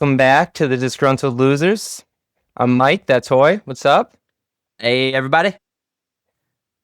Welcome back to the Disgruntled Losers. I'm Mike, that's Hoy. What's up? Hey, everybody.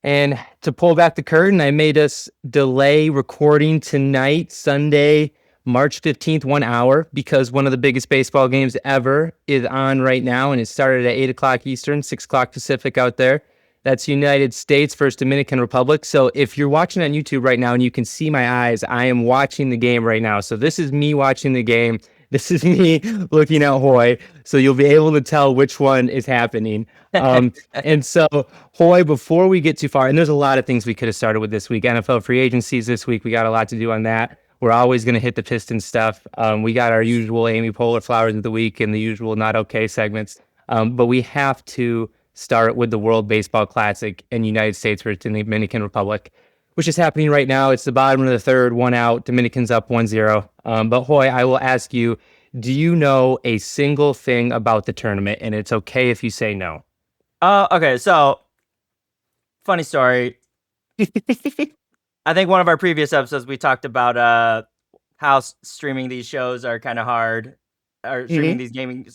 And to pull back the curtain, I made us delay recording tonight, Sunday, March 15th, 1 hour, because one of the biggest baseball games ever is on right now, and it started at 8 o'clock Eastern, 6 o'clock Pacific out there. That's United States versus Dominican Republic. So if you're watching on YouTube right now and you can see my eyes, I am watching the game right now. So this is me watching the game. This is me looking at Hoy. So you'll be able to tell which one is happening. And so, Hoy, before we get too far, and there's a lot of things we could have started with this week. NFL free agencies this week. We got a lot to do on that. We're always going to hit the Pistons stuff. We got our usual Amy Poehler Flowers of the Week and the usual Not Okay segments. But we have to start with the World Baseball Classic in United States versus the Dominican Republic, which is happening right now. It's the bottom of the third, 1 out. Dominicans up 1-0. But Hoy, I will ask you, do you know a single thing about the tournament? And it's okay if you say no. Okay, so funny story. I think one of our previous episodes we talked about how streaming these shows are kind of hard, or streaming these gaming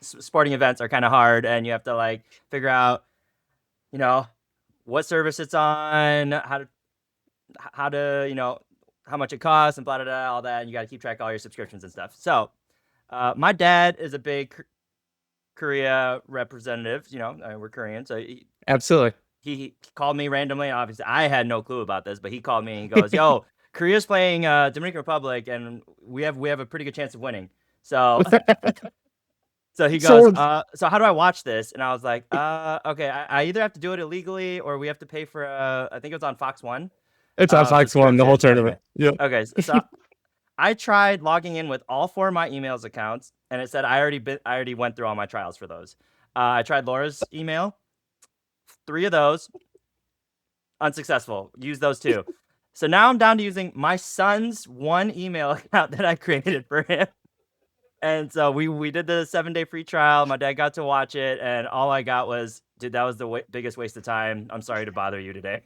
sporting events are kind of hard, and you have to like figure out, what service it's on, how to how much it costs, and blah blah blah, all that, and you got to keep track of all your subscriptions and stuff. So, my dad is a big Korea representative. We're Korean, so Absolutely. he called me randomly. Obviously, I had no clue about this, but he called me and he goes, "Yo, Korea's playing Dominican Republic, and we have a pretty good chance of winning." So, so he goes, "So how do I watch this?" And I was like, "Okay, I either have to do it illegally or we have to pay for I think it was on Fox One." It's on Fox One, the whole tournament. Yeah. Okay, so I tried logging in with all 4 of my emails accounts, and it said I already went through all my trials for those. I tried Laura's email, 3 of those unsuccessful. Use those 2. So now I'm down to using my son's 1 email account that I created for him. And so we did the 7-day free trial. My dad got to watch it, and all I got was, dude, that was the biggest waste of time. I'm sorry to bother you today.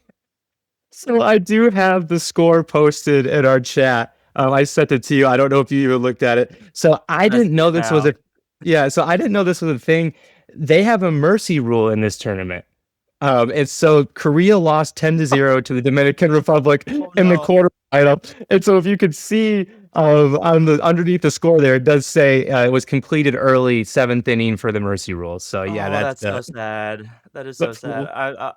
So I do have the score posted in our chat. I sent it to you. I don't know if you even looked at it. So I didn't know this was So I didn't know this was a thing. They have a mercy rule in this tournament. And so Korea lost 10-0 to the Dominican Republic in the quarterfinal. And so if you could see on the underneath the score there, it does say it was completed early, 7th inning for the mercy rule. So yeah, that's so sad. That is so sad.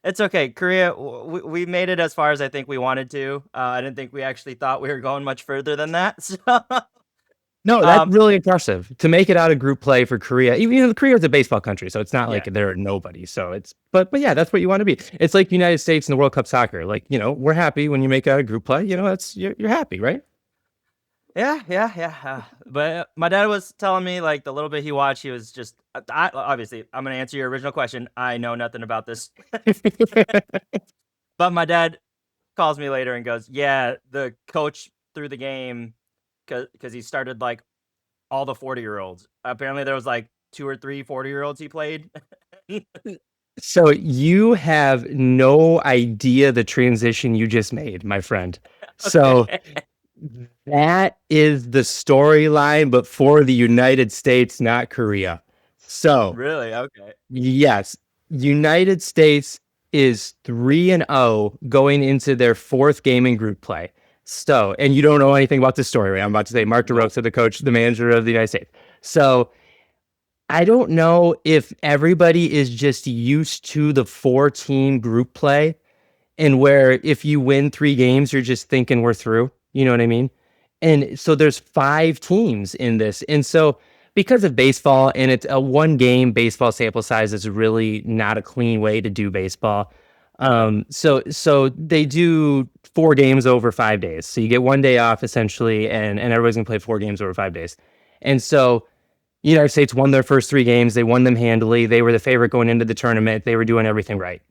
It's okay. Korea, we made it as far as I think we wanted to. I didn't think we actually thought we were going much further than that. So. No, that's really impressive to make it out of group play for Korea. Even Korea is a baseball country, so it's not like they're nobody. So but yeah, that's what you want to be. It's like United States in the World Cup soccer. Like, we're happy when you make out of group play. That's you're happy, right? Yeah. But my dad was telling me, like, the little bit he watched, he was just, obviously, I'm going to answer your original question. I know nothing about this. But my dad calls me later and goes, yeah, the coach threw the game because he started, like, all the 40-year-olds. Apparently there was, like, 2 or 3 40-year-olds he played. So you have no idea the transition you just made, my friend. So that is the storyline, but for the United States, not Korea. So really? Okay. Yes. United States is 3-0 going into their 4th game in group play. So, and you don't know anything about this story, right? I'm about to say Mark DeRosa, the coach, the manager of the United States. So I don't know if everybody is just used to the 4-team group play and where if you win 3 games, you're just thinking we're through. You know what I mean? And so there's 5 teams in this. And so because of baseball and it's a 1-game baseball sample size is really not a clean way to do baseball. So they do 4 games over 5 days. So you get 1 day off essentially, and everybody's gonna play 4 games over 5 days. And so United States won their first 3 games. They won them handily. They were the favorite going into the tournament. They were doing everything right.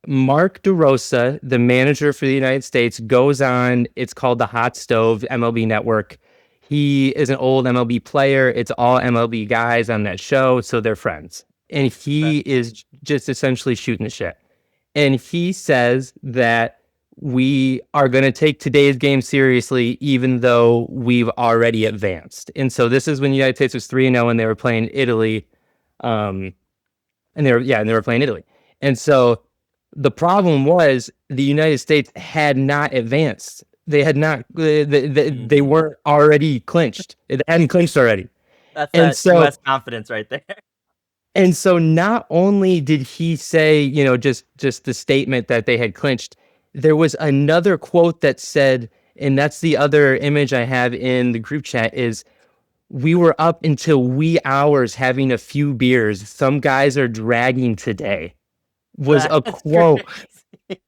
Mark DeRosa, the manager for the United States, goes on, it's called the Hot Stove MLB Network. He is an old MLB player. It's all MLB guys on that show, so they're friends. And he is just essentially shooting the shit. And he says that we are going to take today's game seriously, even though we've already advanced. And so this is when the United States was 3-0 and they were playing Italy. And they were playing Italy. And so the problem was the United States had not advanced. They had not, they weren't already clinched. It hadn't clinched already. That's And that so- US confidence right there. And so not only did he say, just the statement that they had clinched, there was another quote that said, and that's the other image I have in the group chat, is we were up until wee hours having a few beers. Some guys are dragging today. Was a That's quote crazy.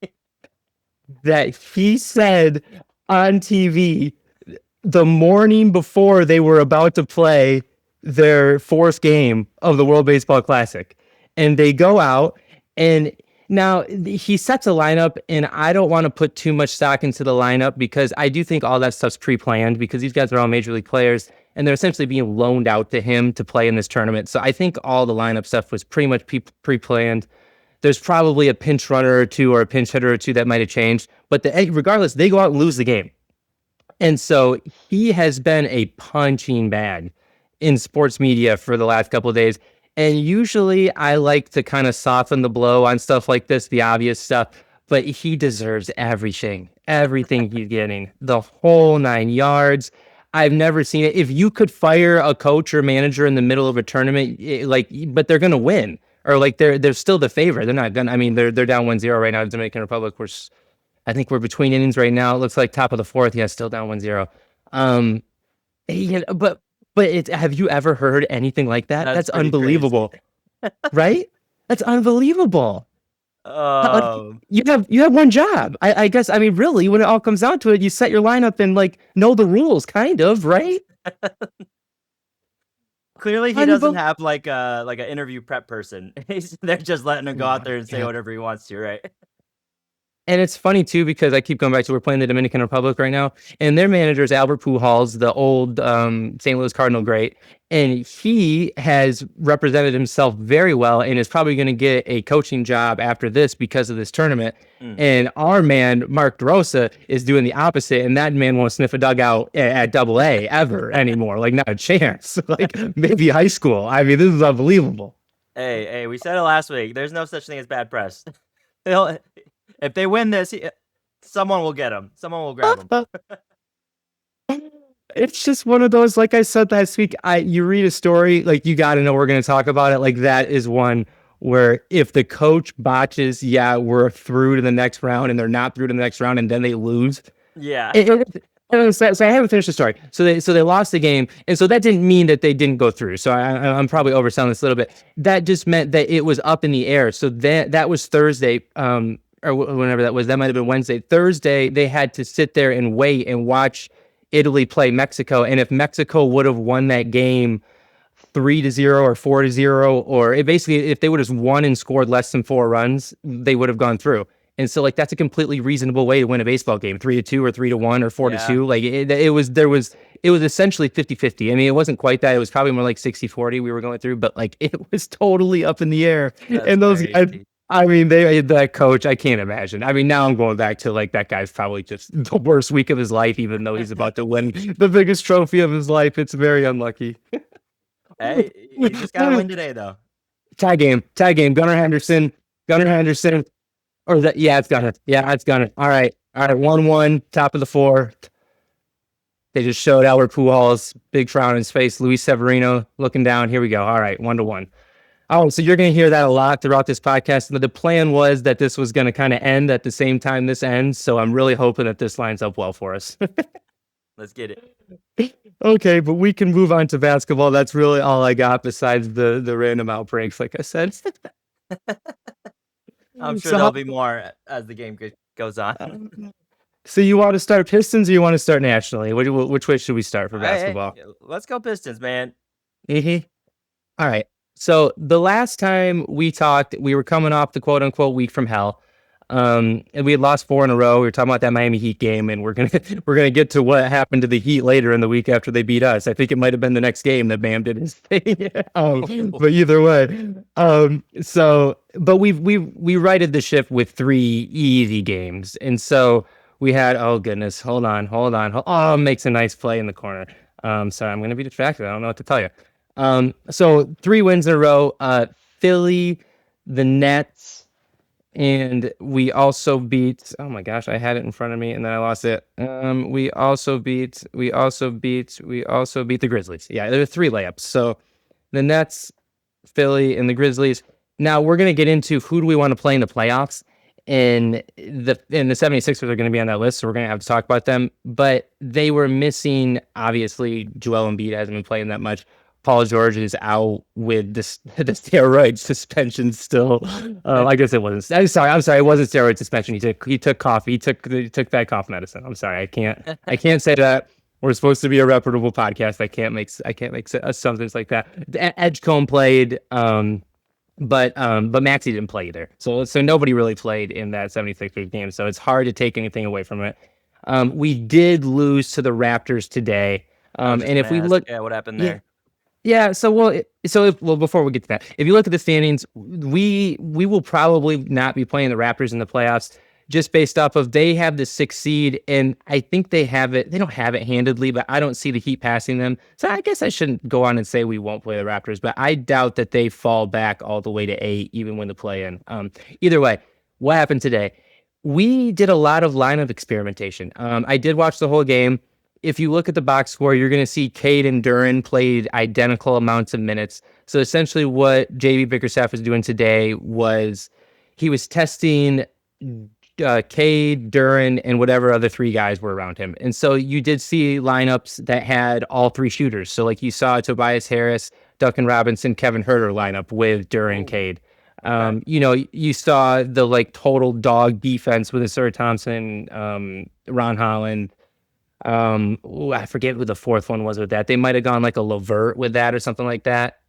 that he said on TV the morning before they were about to play their fourth game of the World Baseball Classic. And they go out, and now he sets a lineup, and I don't want to put too much stock into the lineup because I do think all that stuff's pre-planned because these guys are all major league players and they're essentially being loaned out to him to play in this tournament. So I think all the lineup stuff was pretty much pre-planned. There's probably a pinch runner or two or a pinch hitter or two that might have changed, but regardless, they go out and lose the game. And so he has been a punching bag in sports media for the last couple of days. And usually I like to kind of soften the blow on stuff like this, the obvious stuff, but he deserves everything he's getting, the whole 9 yards. I've never seen it. If you could fire a coach or manager in the middle of a tournament, but they're going to win, or they're still the favorite. They're not gonna, they're down 1-0 right now in Dominican Republic. I think we're between innings right now. It looks like top of the fourth. Yeah, still down 1-0. But have you ever heard anything like that? That's unbelievable, right? That's unbelievable. You have one job. I guess. Really, when it all comes down to it, you set your lineup and know the rules, kind of, right? Clearly, he doesn't have like an interview prep person. They're just letting him go out there and say whatever he wants to, right? And it's funny, too, because I keep going back to we're playing the Dominican Republic right now, and their manager is Albert Pujols, the old St. Louis Cardinal great, and he has represented himself very well and is probably going to get a coaching job after this because of this tournament. And our man, Mark DeRosa, is doing the opposite, and that man won't sniff a dugout at AA ever anymore. Not a chance. Maybe high school. This is unbelievable. Hey, we said it last week. There's no such thing as bad press. If they win this, someone will get him. Someone will grab him. It's just one of those, like I said last week, you read a story, you got to know we're going to talk about it. That is one where if the coach botches, we're through to the next round, and they're not through to the next round, and then they lose. Yeah. So I haven't finished the story. So they lost the game, and so that didn't mean that they didn't go through. So I'm probably overselling this a little bit. That just meant that it was up in the air. So that was Thursday. Or whenever that was, that might have been Wednesday. Thursday, they had to sit there and wait and watch Italy play Mexico. And if Mexico would have won that game 3-0 or 4-0, or if they would have won and scored less than 4 runs, they would have gone through. And so that's a completely reasonable way to win a baseball game, 3-2 or 3-1 or 4-2. It was essentially 50-50. It wasn't quite that. It was probably more like 60-40 we were going through, but it was totally up in the air. And those guys, that coach, I can't imagine. Now I'm going back to that guy's probably just the worst week of his life, even though he's about to win the biggest trophy of his life. It's very unlucky. Hey, you just got to win today, though. Tie game. Gunnar Henderson. Or that? Yeah, it's Gunnar. All right. 1-1, top of the fourth. They just showed Albert Pujols, big frown on his face. Luis Severino looking down. Here we go. All right, 1-1. Oh, so you're going to hear that a lot throughout this podcast. The plan was that this was going to kind of end at the same time this ends, so I'm really hoping that this lines up well for us. Let's get it. Okay, but we can move on to basketball. That's really all I got besides the random outbreaks, like I said. I'm sure there'll be more as the game goes on. So you want to start Pistons or you want to start nationally? Which way should we start for basketball? Hey, let's go Pistons, man. All right. So the last time we talked, we were coming off the quote-unquote week from hell. And we had lost 4 in a row. We were talking about that Miami Heat game, and we're gonna get to what happened to the Heat later in the week after they beat us. I think it might have been the next game that Bam did his thing. But either way, but we righted the ship with 3 easy games, and so we had, oh goodness, hold on. Oh, makes a nice play in the corner. Sorry, I'm gonna be distracted. I don't know what to tell you. So 3 wins in a row. Philly, the Nets. And we also beat, oh my gosh, I had it in front of me and then I lost it. We also beat the Grizzlies. Yeah, there were 3 layups. So the Nets, Philly, and the Grizzlies. Now we're going to get into who do we want to play in the playoffs. And the 76ers are going to be on that list, so we're going to have to talk about them. But they were missing, obviously, Joel Embiid hasn't been playing that much. Paul George is out with the steroid suspension still. I guess it wasn't. I'm sorry. It wasn't steroid suspension. He took coffee. He took bad cough medicine. I'm sorry. I can't say that. We're supposed to be a reputable podcast. I can't make assumptions like that. Edgecombe played, but Maxey didn't play either. So nobody really played in that 76ers game. So it's hard to take anything away from it. We did lose to the Raptors today. And if we look, what happened there? Yeah, before we get to that, if you look at the standings, we will probably not be playing the Raptors in the playoffs just based off of they have the 6th seed, and I think they have it. They don't have it handedly, but I don't see the Heat passing them. So I guess I shouldn't go on and say we won't play the Raptors, but I doubt that they fall back all the way to 8, even when the play-in. Either way, what happened today? We did a lot of lineup experimentation. I did watch the whole game. If you look at the box score, you're going to see Cade and Dunne played identical amounts of minutes. So essentially what JB Bickerstaff was doing today was he was testing Cade, Dunne, and whatever other 3 guys were around him. And so you did see lineups that had all 3 shooters. So like you saw Tobias Harris, Duncan Robinson, Kevin Huerter lineup with Dunne, Cade. You saw the like total dog defense with Asur Thompson, Ron Holland. I forget who the 4th one was with that. They might have gone like a LeVert with that or something like that.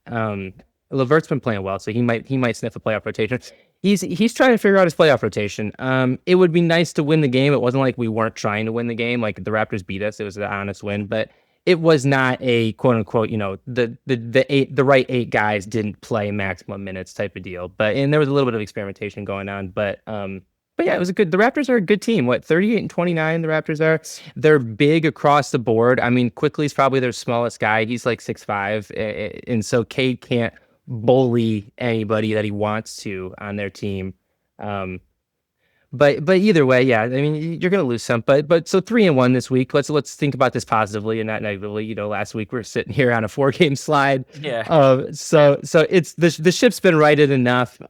LeVert's been playing well, so he might sniff a playoff rotation. He's trying to figure out his playoff rotation. It would be nice to win the game. It wasn't like we weren't trying to win the game. Like the Raptors beat us. It was an honest win, but it was not a quote unquote, the right 8 guys didn't play maximum minutes type of deal. And there was a little bit of experimentation going on, but yeah, it was the Raptors are a good team. 38-29 the Raptors are. They're big across the board. I mean, Quickly's probably their smallest guy. He's like 6'5", and so Cade can't bully anybody that he wants to on their team. But either way, yeah, I mean, you're going to lose some. But so 3-1 this week. Let's think about this positively and not negatively. Last week we were sitting here on a 4-game slide. Yeah. So it's the ship's been righted enough.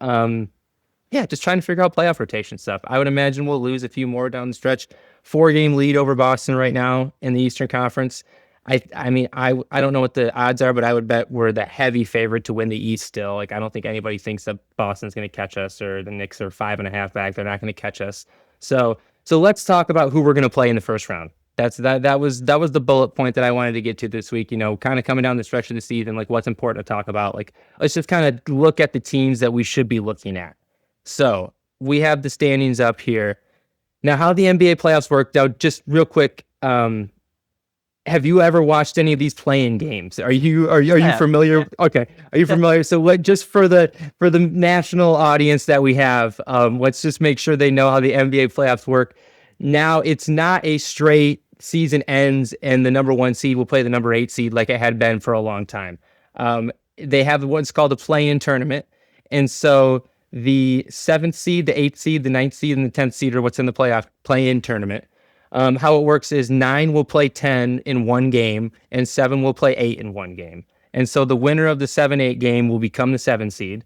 Yeah, just trying to figure out playoff rotation stuff. I would imagine we'll lose a few more down the stretch. 4-game lead over Boston right now in the Eastern Conference. I mean, I don't know what the odds are, but I would bet we're the heavy favorite to win the East still. Like, I don't think anybody thinks that Boston's going to catch us or the Knicks are 5.5 back. They're not going to catch us. So let's talk about who we're going to play in the first round. That was the bullet point that I wanted to get to this week, kind of coming down the stretch of the season, like what's important to talk about. Like, let's just kind of look at the teams that we should be looking at. So we have the standings up here. Now, how the NBA playoffs work, now, just real quick, have you ever watched any of these play-in games? Are you familiar? Yeah. Okay. Are you familiar? So just for the national audience that we have, let's just make sure they know how the NBA playoffs work. Now, it's not a straight season ends and the number 1 seed will play the number 8 seed like it had been for a long time. They have what's called a play-in tournament. And so the 7th seed, the 8th seed, the 9th seed, and the 10th seed are what's in the play-in tournament. How it works is 9 will play 10 in one game, and 7 will play 8 in one game. And so the winner of the 7-8 game will become the 7 seed.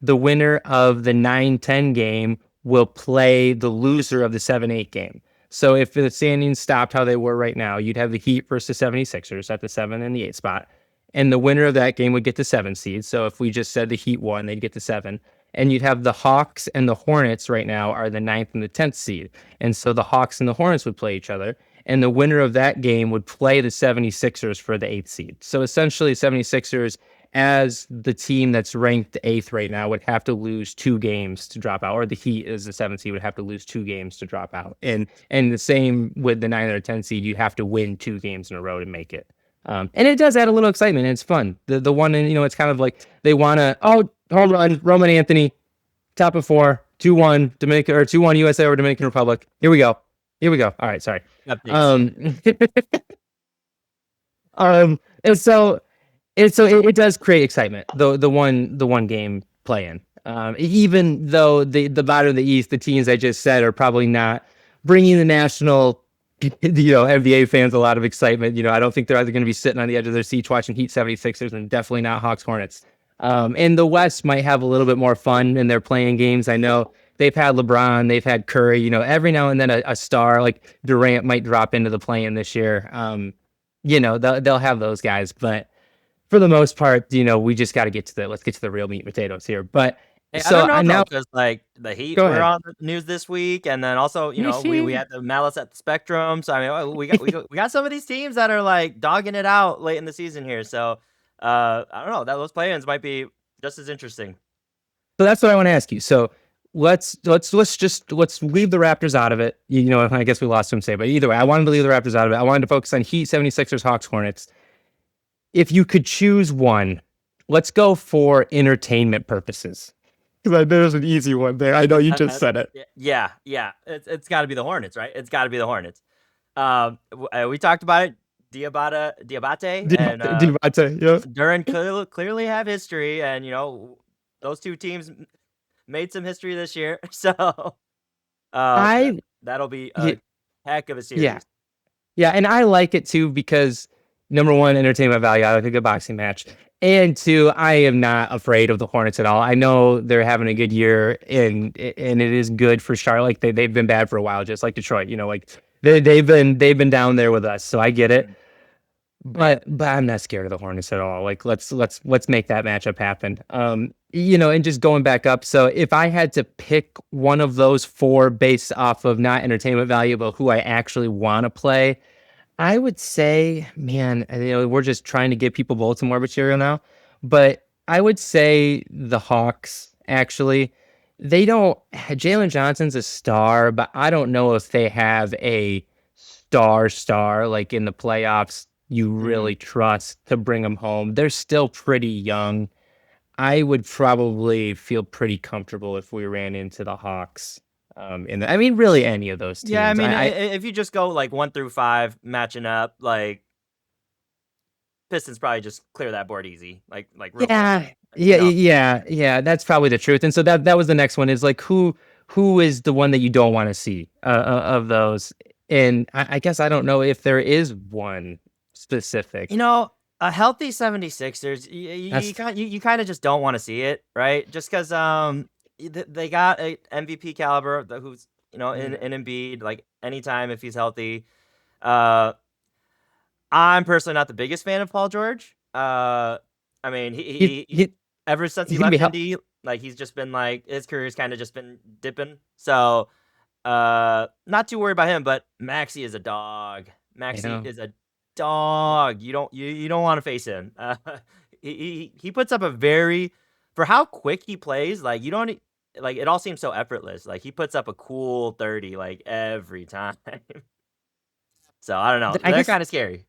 The winner of the 9-10 game will play the loser of the 7-8 game. So if the standings stopped how they were right now, you'd have the Heat versus the 76ers at the 7 and the 8 spot. And the winner of that game would get the 7 seed. So if we just said the Heat won, they'd get the 7. And you'd have the Hawks and the Hornets right now are the 9th and the 10th seed. And so the Hawks and the Hornets would play each other. And the winner of that game would play the 76ers for the 8th seed. So essentially 76ers as the team that's ranked 8th right now would have to lose 2 games to drop out, or the Heat is the 7th seed would have to lose 2 games to drop out. And the same with the 9 or 10 seed, you have to win 2 games in a row to make it. And it does add a little excitement. And it's fun. The one, and it's kind of like they want to, home run, Roman Anthony, top of 4, 2-1 Dominican, or 2-1 USA or Dominican Republic. Here we go. All right, sorry. And so it does create excitement. The one game play-in. Even though the bottom of the East, the teams I just said are probably not bringing the national, NBA fans a lot of excitement. I don't think they're either going to be sitting on the edge of their seats watching Heat 76ers, and definitely not Hawks Hornets. And the West might have a little bit more fun in their playing games. I know they've had LeBron, they've had Curry. Every now and then a star like Durant might drop into the play-in this year. They'll have those guys, but for the most part, we just got to let's get to the real meat and potatoes here. But hey, so I don't know, because like the Heat were on the news this week, and then also we had the Malice at the Spectrum. So I mean, we got some of these teams that are like dogging it out late in the season here. So I don't know, that those play-ins might be just as interesting. So that's what I want to ask you. So let's leave the Raptors out of it. I guess we lost some say, but either way, I wanted to leave the Raptors out of it. I wanted to focus on Heat, 76ers, Hawks, Hornets. If you could choose one, let's go for entertainment purposes. Because there's an easy one there. I know you just said it. Yeah. It's got to be the Hornets, right? It's got to be the Hornets. We talked about it. Diabate, yeah. Duran clearly have history, and those two teams made some history this year. So that'll be a heck of a series. Yeah, and I like it too because number one, entertainment value. I like a good boxing match. And 2, I am not afraid of the Hornets at all. I know they're having a good year, and it is good for Charlotte. Like they've been bad for a while, just like Detroit. They've been down there with us, so I get it. But I'm not scared of the Hornets at all. Like let's make that matchup happen. And just going back up. So if I had to pick one of those 4 based off of not entertainment value, but who I actually want to play, I would say, man, we're just trying to give people Baltimore material now, but I would say the Hawks, actually. They don't, Jalen Johnson's a star, but I don't know if they have a star like in the playoffs you really trust to bring them home. They're still pretty young. I would probably feel pretty comfortable if we ran into the Hawks. Really any of those teams. Yeah, if you just go like 1 through 5 matching up, like Pistons probably just clear that board easy. Like real quick. Yeah. That's probably the truth. And so that was the next one, is like who is the one that you don't want to see of those. And I guess I don't know if there is one specific. A healthy 76ers, you kind of just don't want to see it, right? Just because they got a MVP caliber who's in Embiid, like anytime if he's healthy. I'm personally not the biggest fan of Paul George. He ever since he left Indy, like he's just been like his career's kind of just been dipping. So not too worried about him, but Maxey is a dog. Is a dog. You don't want to face him. He puts up for how quick he plays, like you don't like it all seems so effortless. Like he puts up a cool 30 like every time. So I don't know. They're kind of scary.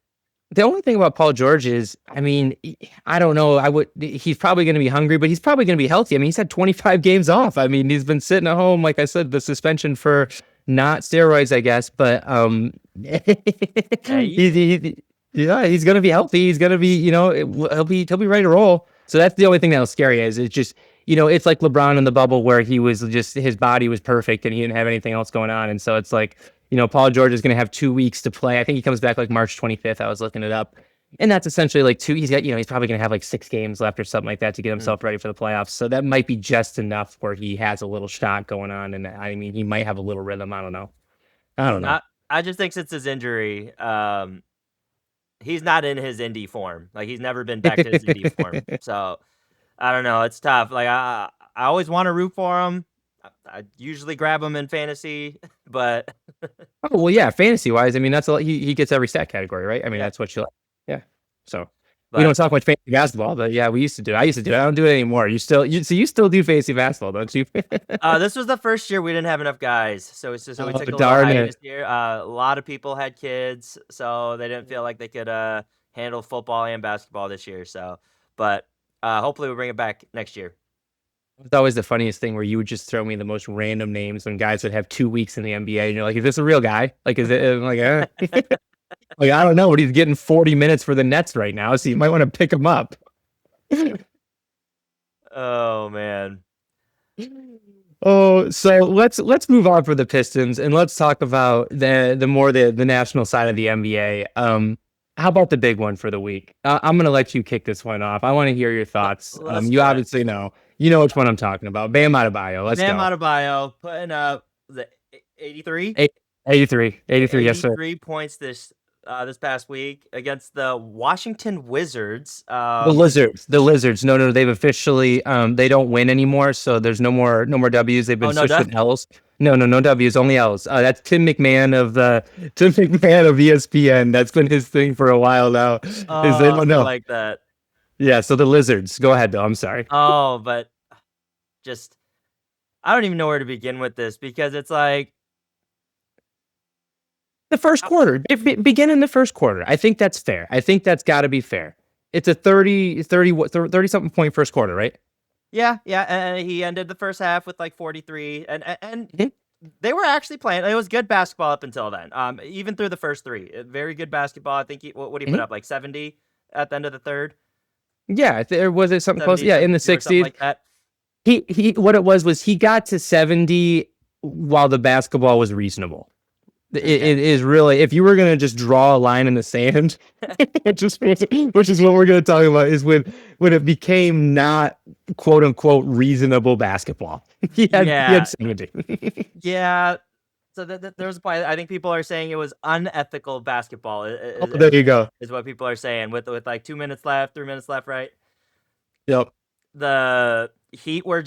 The only thing about Paul George is, I don't know. He's probably going to be hungry, but he's probably going to be healthy. He's had 25 games off. He's been sitting at home, like I said, the suspension for not steroids, I guess. But he's going to be healthy. He's going to be, he'll be ready to roll. So that's the only thing that'll scare you. Is it's just, it's like LeBron in the bubble where he was just, his body was perfect and he didn't have anything else going on. And so it's like, Paul George is going to have 2 weeks to play. I think he comes back like March 25th. I was looking it up. And that's essentially like 2. He's got, he's probably going to have like 6 games left or something like that to get himself ready for the playoffs. So that might be just enough where he has a little shot going on. And he might have a little rhythm. I don't know. I just think since his injury, he's not in his indie form. Like he's never been back to his indie form. So I don't know. It's tough. Like I always want to root for him. I usually grab him in fantasy, but fantasy wise, that's he gets every stat category, right? That's what you like. Yeah. So We don't But talk much fantasy basketball, but yeah, we used to do it. I used to do it. I don't do it anymore. You still do fantasy basketball, don't you? this was the first year we didn't have enough guys, so we Oh, took a little darn hiatus it. here. A lot of people had kids, so they didn't feel like they could handle football and basketball this year. So, but hopefully we bring it back next year. It's always the funniest thing where you would just throw me the most random names when guys would have 2 weeks in the NBA, and you're like, "Is this a real guy? Like, is it?" I'm like, like I don't know, but he's getting 40 minutes for the Nets right now, so you might want to pick him up. Oh man. Oh, so let's move on for the Pistons and let's talk about the national side of the NBA. How about the big one for the week? I'm gonna let you kick this one off. I want to hear your thoughts. Let's You do it. obviously know. You know which one I'm talking about. Bam Adebayo. Let's Bam go. Adebayo putting up the 83? 83. 83. Yes, sir. 83 points this past week against the Washington Wizards. The Lizards. The Lizards. No. They've officially they don't win anymore, so there's no more W's. They've been no switched with L's. No W's, only L's. That's Tim McMahon of ESPN. That's been his thing for a while now. I like that. Yeah, so the Lizards. Go ahead, though. I'm sorry. Oh, but just I don't even know where to begin with this because it's like The first quarter. Begin in the first quarter. I think that's fair. I think that's got to be fair. It's a 30 something point first quarter, right? yeah, and he ended the first half with like 43 and Mhm. they were actually playing. It was good basketball up until then. Even through the first three. Very good basketball. I think what did he put Mhm. up like 70 at the end of the third? Yeah, there was it something close. 70, Yeah, in the 72 or something 60s. like that. He what it was he got to 70 while the basketball was reasonable. It is really, if you were going to just draw a line in the sand, which is what we're going to talk about, is when it became not quote unquote reasonable basketball. He had 70. Yeah. So there's a point. I think people are saying it was unethical basketball. There you go. Is what people are saying with like 2 minutes left, 3 minutes left, right? Yep. The Heat were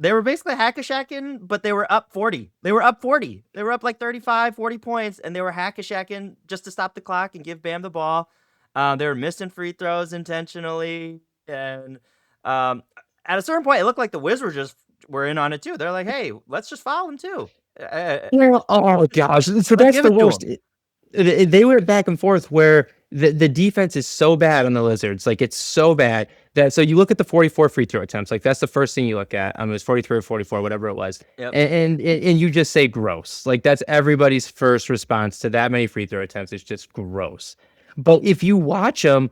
they were basically hack-a-shacking, but they were up 40. They were up 40. They were up like 35, 40 points, and they were hack-a-shacking just to stop the clock and give Bam the ball. They were missing free throws intentionally, and at a certain point, it looked like the Wizards were in on it too. They're like, "Hey, let's just foul him too." Oh gosh, so Let's that's give the it to worst. him. They were back and forth where the defense is so bad on the Lizards, like it's so bad that, so you look at the 44 free throw attempts, like that's the first thing you look at. It was 43 or 44, whatever it was, Yep. and you just say gross. Like that's everybody's first response to that many free throw attempts. It's just gross. But if you watch them,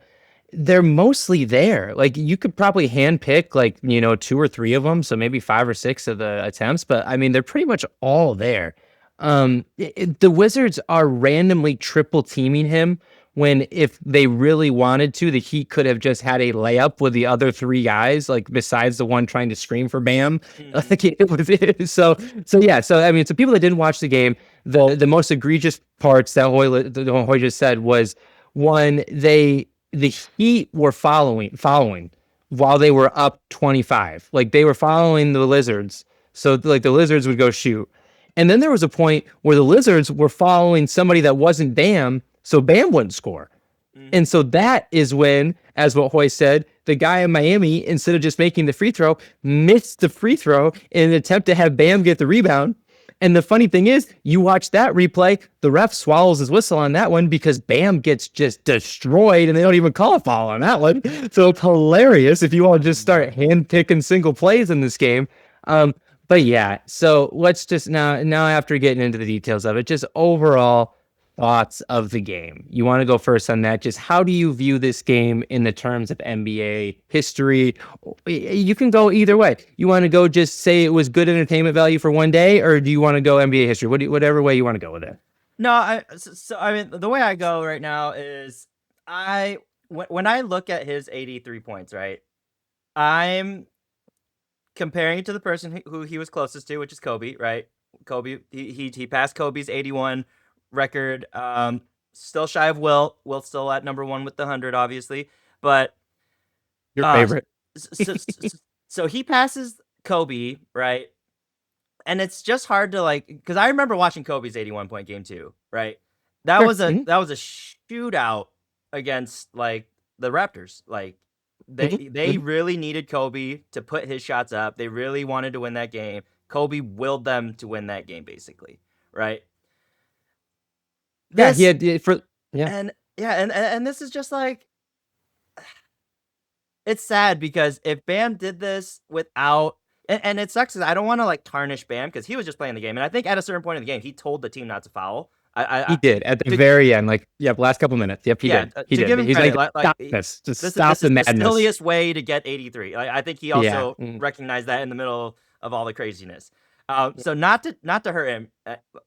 they're mostly there. Like you could probably handpick like, 2 or 3 of them, so maybe 5 or 6 of the attempts, but I mean they're pretty much all there. The Wizards are randomly triple teaming him when, if they really wanted to, the Heat could have just had a layup with the other 3 guys, like besides the one trying to scream for Bam. Like so yeah. So I mean, to people that didn't watch the game, the most egregious parts that Hoy just said was, one, the Heat were following while they were up 25. Like they were following the Lizards, so like the Lizards would go shoot. And then there was a point where the Lizards were following somebody that wasn't Bam, so Bam wouldn't score. And so that is when, as what Hoy said, the guy in Miami, instead of just making the free throw, missed the free throw in an attempt to have Bam get the rebound. And the funny thing is, you watch that replay, the ref swallows his whistle on that one because Bam gets just destroyed and they don't even call a foul on that one. So it's hilarious if you all just start handpicking single plays in this game. But yeah, so let's just now after getting into the details of it, just overall thoughts of the game. You want to go first on that? Just how do you view this game in the terms of NBA history? You can go either way. You want to go just say it was good entertainment value for one day, or do you want to go NBA history? Whatever way you want to go with it. No, I mean the way I go right now is when I look at his 83 points, right? I'm comparing it to the person who he was closest to, which is Kobe, right? Kobe, he passed Kobe's 81 record. Still shy of Wilt. Wilt's still at number 1 with the 100, obviously. But Your favorite. so he passes Kobe, right? And it's just hard to because I remember watching Kobe's 81-point game too, right? That Sure. was a shootout against like the Raptors. Like they really needed Kobe to put his shots up. They really wanted to win that game. Kobe willed them to win that game, basically, right? Yeah, This yeah. and this is just like, it's sad because if Bam did this without, and it sucks because I don't want to like tarnish Bam because he was just playing the game, and I think at a certain point in the game he told the team not to foul. He did at the to, very end, like last couple minutes. Yep, he did. He to did. give him He's credit, like, stop this. Just stop this the is madness. the silliest way to get 83. Like, I think he also recognized that in the middle of all the craziness. So not to hurt him,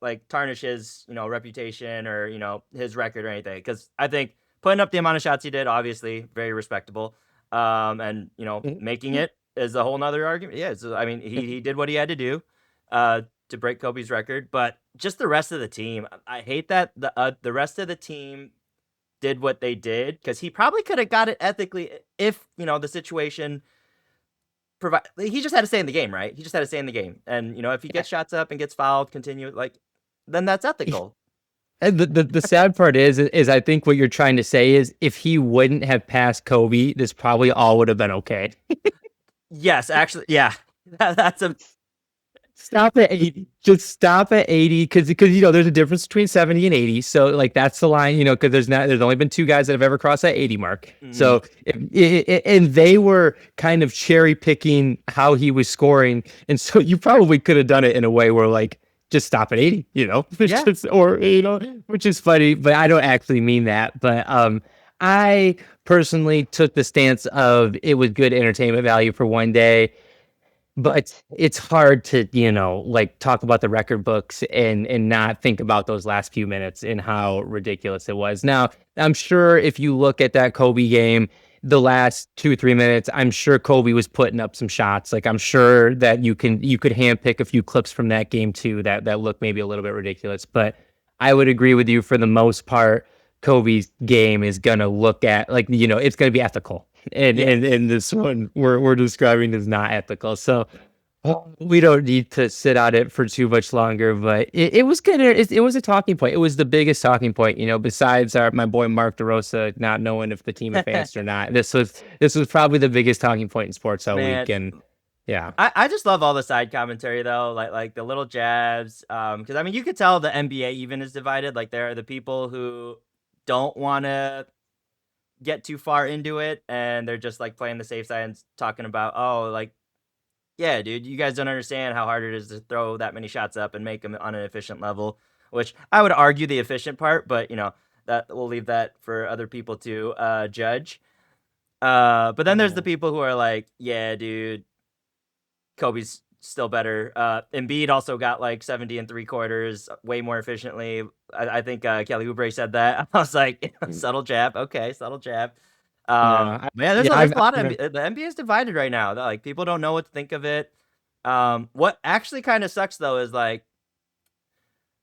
like tarnish his reputation or his record or anything, because I think putting up the amount of shots he did, obviously very respectable. And making it is a whole nother argument. Yeah, so, I mean, he did what he had to do to break Kobe's record, but just the rest of the team, I hate that the rest of the team did what they did, because he probably could have got it ethically if the situation provide. He just had to stay in the game, right? He just had to stay in the game, and if he gets shots up and gets fouled, continue, like, then that's ethical. And the sad part is I think what you're trying to say is if he wouldn't have passed Kobe, this probably all would have been okay. Yes, actually, yeah. That's a stop at 80. Just stop at 80, because there's a difference between 70 and 80. So like that's the line, because there's only been two guys that have ever crossed that 80 mark. Mm-hmm. So and they were kind of cherry picking how he was scoring, and so you probably could have done it in a way where like just stop at 80, which is funny, but I don't actually mean that. But I personally took the stance of it was good entertainment value for one day. But it's hard to, like talk about the record books and not think about those last few minutes and how ridiculous it was. Now, I'm sure if you look at that Kobe game, the last 2-3 minutes, I'm sure Kobe was putting up some shots. Like I'm sure that you could handpick a few clips from that game too that look maybe a little bit ridiculous. But I would agree with you for the most part. Kobe's game is gonna look at it's gonna be ethical. And this one we're describing is not ethical. So we don't need to sit on it for too much longer. But it was good. It was a talking point. It was the biggest talking point, besides my boy Mark DeRosa not knowing if the team advanced or not. This was probably the biggest talking point in sports all week. And yeah, I just love all the side commentary though, like the little jabs. Because I mean, you could tell the NBA even is divided. Like there are the people who don't want to get too far into it, and they're just like playing the safe side and talking about, oh, like, yeah, dude, you guys don't understand how hard it is to throw that many shots up and make them on an efficient level, which I would argue the efficient part, but that we'll leave that for other people to judge. But then there's the people who are like, yeah, dude, Kobe's still better. Embiid also got like 70 and 3/4 way more efficiently. I think Kelly Oubre said that. I was like, subtle jab. Okay, subtle jab. There's a lot of the NBA is divided right now. Like people don't know what to think of it. What actually kind of sucks though is like,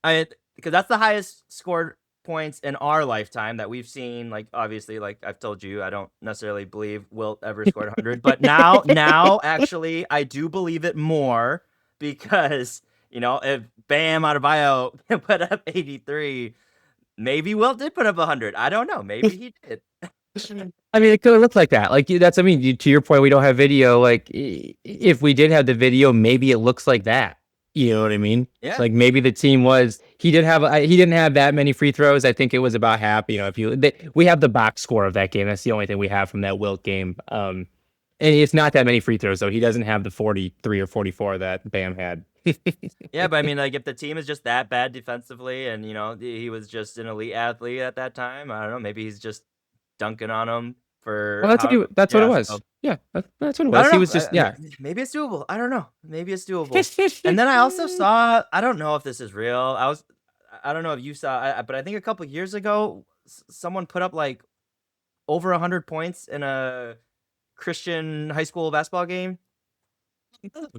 because that's the highest scored points in our lifetime that we've seen. Like obviously, like I've told you, I don't necessarily believe Wilt ever scored 100, but now actually I do believe it more, because if Bam Adebayo put up 83, maybe Wilt did put up 100. I don't know. Maybe he did. I mean, it could have looked like that. Like to your point, we don't have video. Like if we did have the video, maybe it looks like that. You know what I mean? Yeah. Like maybe the team he didn't have that many free throws. I think it was about half. We have the box score of that game. That's the only thing we have from that Wilt game. And it's not that many free throws though. He doesn't have the 43 or 44 that Bam had. Yeah, but I mean, like if the team is just that bad defensively, and he was just an elite athlete at that time, I don't know. Maybe he's just dunking on him for. Well, that's what it was. So. Yeah, that's what it was. He was just Maybe it's doable. I don't know. Maybe it's doable. And then I also saw. I don't know if this is real. I don't know if you saw, but I think a couple years ago, someone put up like over 100 points in a Christian high school basketball game.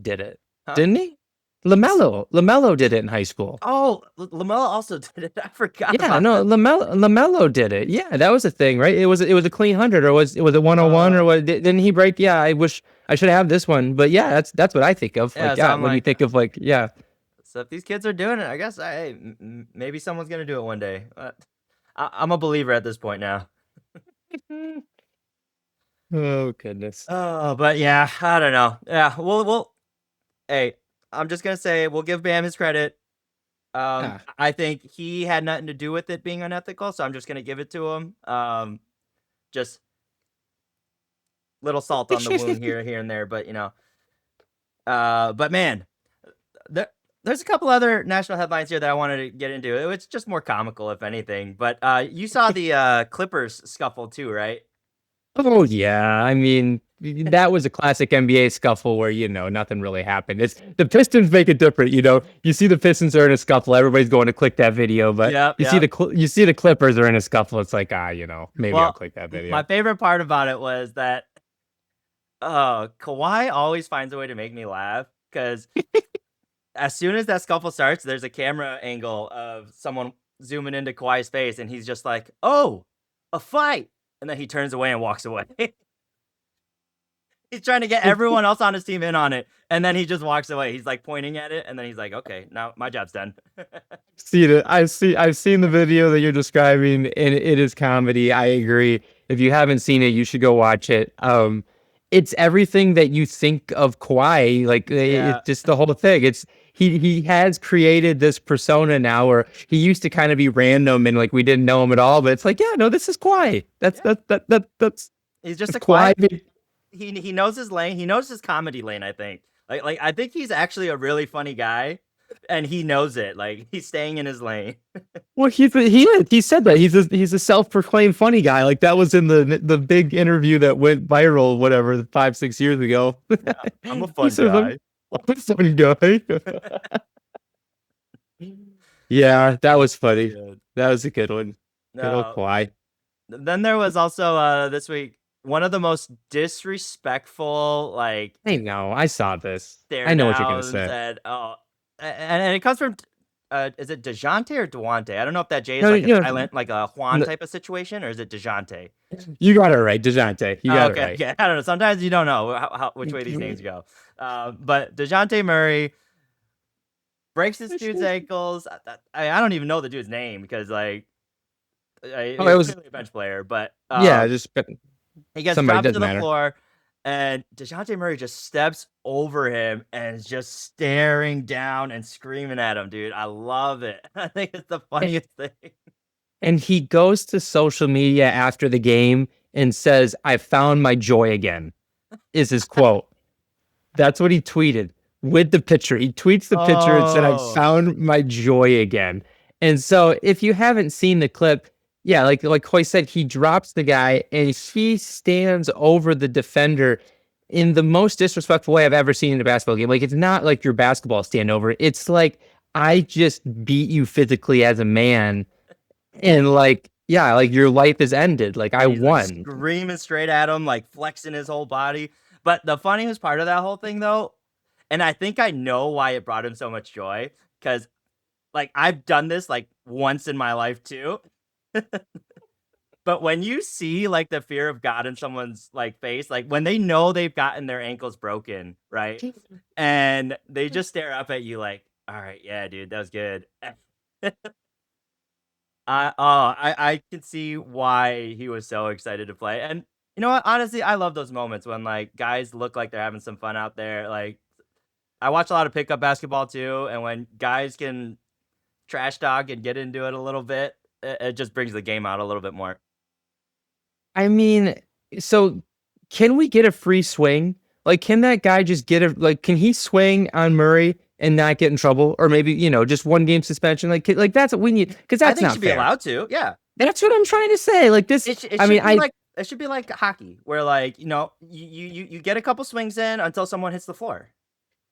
Did it? Huh? Didn't he? LaMelo did it in high school. Oh, LaMelo also did it. I forgot. Yeah, no, LaMelo did it. Yeah, that was a thing, right? It was a clean 100, or was it 101, or what? Didn't he break? Yeah, I wish I should have this one, but yeah, that's what I think of. Yeah, like, yeah, when you think of like, yeah. So if these kids are doing it, I guess maybe someone's gonna do it one day. I'm a believer at this point now. Oh goodness. Oh, but yeah, I don't know. Yeah, hey, I'm just gonna say we'll give Bam his credit. Ah. I think he had nothing to do with it being unethical, so I'm just gonna give it to him. Just little salt on the wound here and there, but but man, there, there's a couple other national headlines here that I wanted to get into. It's just more comical, if anything. But you saw the Clippers scuffle too, right? Oh yeah, I mean that was a classic NBA scuffle where nothing really happened. It's the Pistons make it different. You see the Pistons are in a scuffle, everybody's going to click that video, but Yep, you see yep. the Clippers are in a scuffle. It's like maybe I'll Well, click that my video. favorite part about it was that Kawhi always finds a way to make me laugh because as soon as that scuffle starts, there's a camera angle of someone zooming into Kawhi's face, and he's just like, "Oh, a fight," and then he turns away and walks away. He's trying to get everyone else on his team in on it, and then he just walks away. He's like pointing at it, and then he's like, "Okay, now my job's done." I've seen the video that you're describing, and it is comedy. I agree. If you haven't seen it, you should go watch it. It's everything that you think of Kawhi. Like Yeah, it's just the whole thing. He has created this persona now where he used to kind of be random and like we didn't know him at all, but it's like, yeah, no, this is Kawhi. yeah. He's just That's a quiet. Kawhi. He knows his lane. He knows his comedy lane. I think. Like I think he's actually a really funny guy, and he knows it. Like he's staying in his lane. Well, he said that he's a self-proclaimed funny guy. Like that was in the big interview that went viral, whatever, 5-6 years ago. Yeah, I'm a He fun said, guy. I'm a funny guy. Yeah, that was funny. Good. That was a good one. Good old No. Kawhi. Then there was also this week one of the most disrespectful like I know. I saw this. stare I know what you're gonna downs say. and and it comes from is it Dejounte or Duante? I don't know if that J is No, like a silent like a Juan type of situation or is it Dejounte? you got it right, Dejounte. You Oh, got it okay, right. okay. I don't know. Sometimes you don't know which way these names go. But Dejounte Murray breaks this dude's ankles. I don't even know the dude's name because like Oh, it he's was clearly a bench player, but yeah, just he gets somebody dropped to doesn't the matter. floor, and Dejounte Murray just steps over him and is just staring down and screaming at him, dude. I love it. I think it's the funniest thing. And he goes to social media after the game and says, "I found my joy again," is his quote. That's what he tweeted with the picture. He tweets the picture and said, "I Oh, found my joy again." And so if you haven't seen the clip, yeah, like Hoy said, he drops the guy and he stands over the defender in the most disrespectful way I've ever seen in a basketball game. Like it's not like your basketball stand over. It's like I just beat you physically as a man and like, yeah, like your life is ended. Like I and he's like won. screaming straight at him, like flexing his whole body. But the funniest part of that whole thing, though, and I think I know why it brought him so much joy, because like I've done this like once in my life too. But when you see like the fear of God in someone's like face, like when they know they've gotten their ankles broken, right? And they just stare up at you like, all right, yeah, dude, that was good. I can see why he was so excited to play. And you know what? Honestly, I love those moments when like guys look like they're having some fun out there. Like I watch a lot of pickup basketball too, and when guys can trash talk and get into it a little bit, it just brings the game out a little bit more. I mean, so can we get a free swing? Like, can that guy just get can he swing on Murray and not get in trouble? Or maybe, just 1 game suspension? Like that's what we need, because I that's think he not should be fair. allowed to. Yeah. That's what I'm trying to say. Like this, It I mean, should be like hockey, where like you get a couple swings in until someone hits the floor.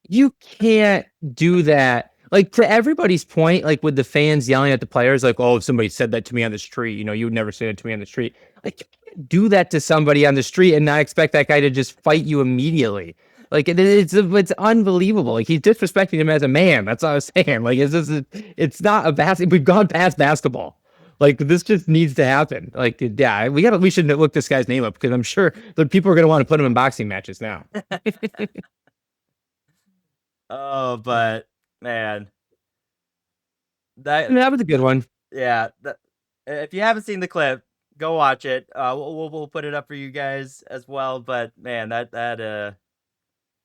you can't do that. Like to everybody's point, like with the fans yelling at the players, like, "Oh, if somebody said that to me on the street, you would never say that to me on the street." Like, you can't do that to somebody on the street and not expect that guy to just fight you immediately. Like it's unbelievable. Like he's disrespecting him as a man. That's what I was saying. Like it's not a basket. We've gone past basketball. Like this just needs to happen. Like yeah, we should look this guy's name up because I'm sure that people are gonna want to put him in boxing matches now. Oh, but man, And that that was a good one. yeah. If you haven't seen the clip, Go watch it. We'll put it up for you guys as well. But man, Well, that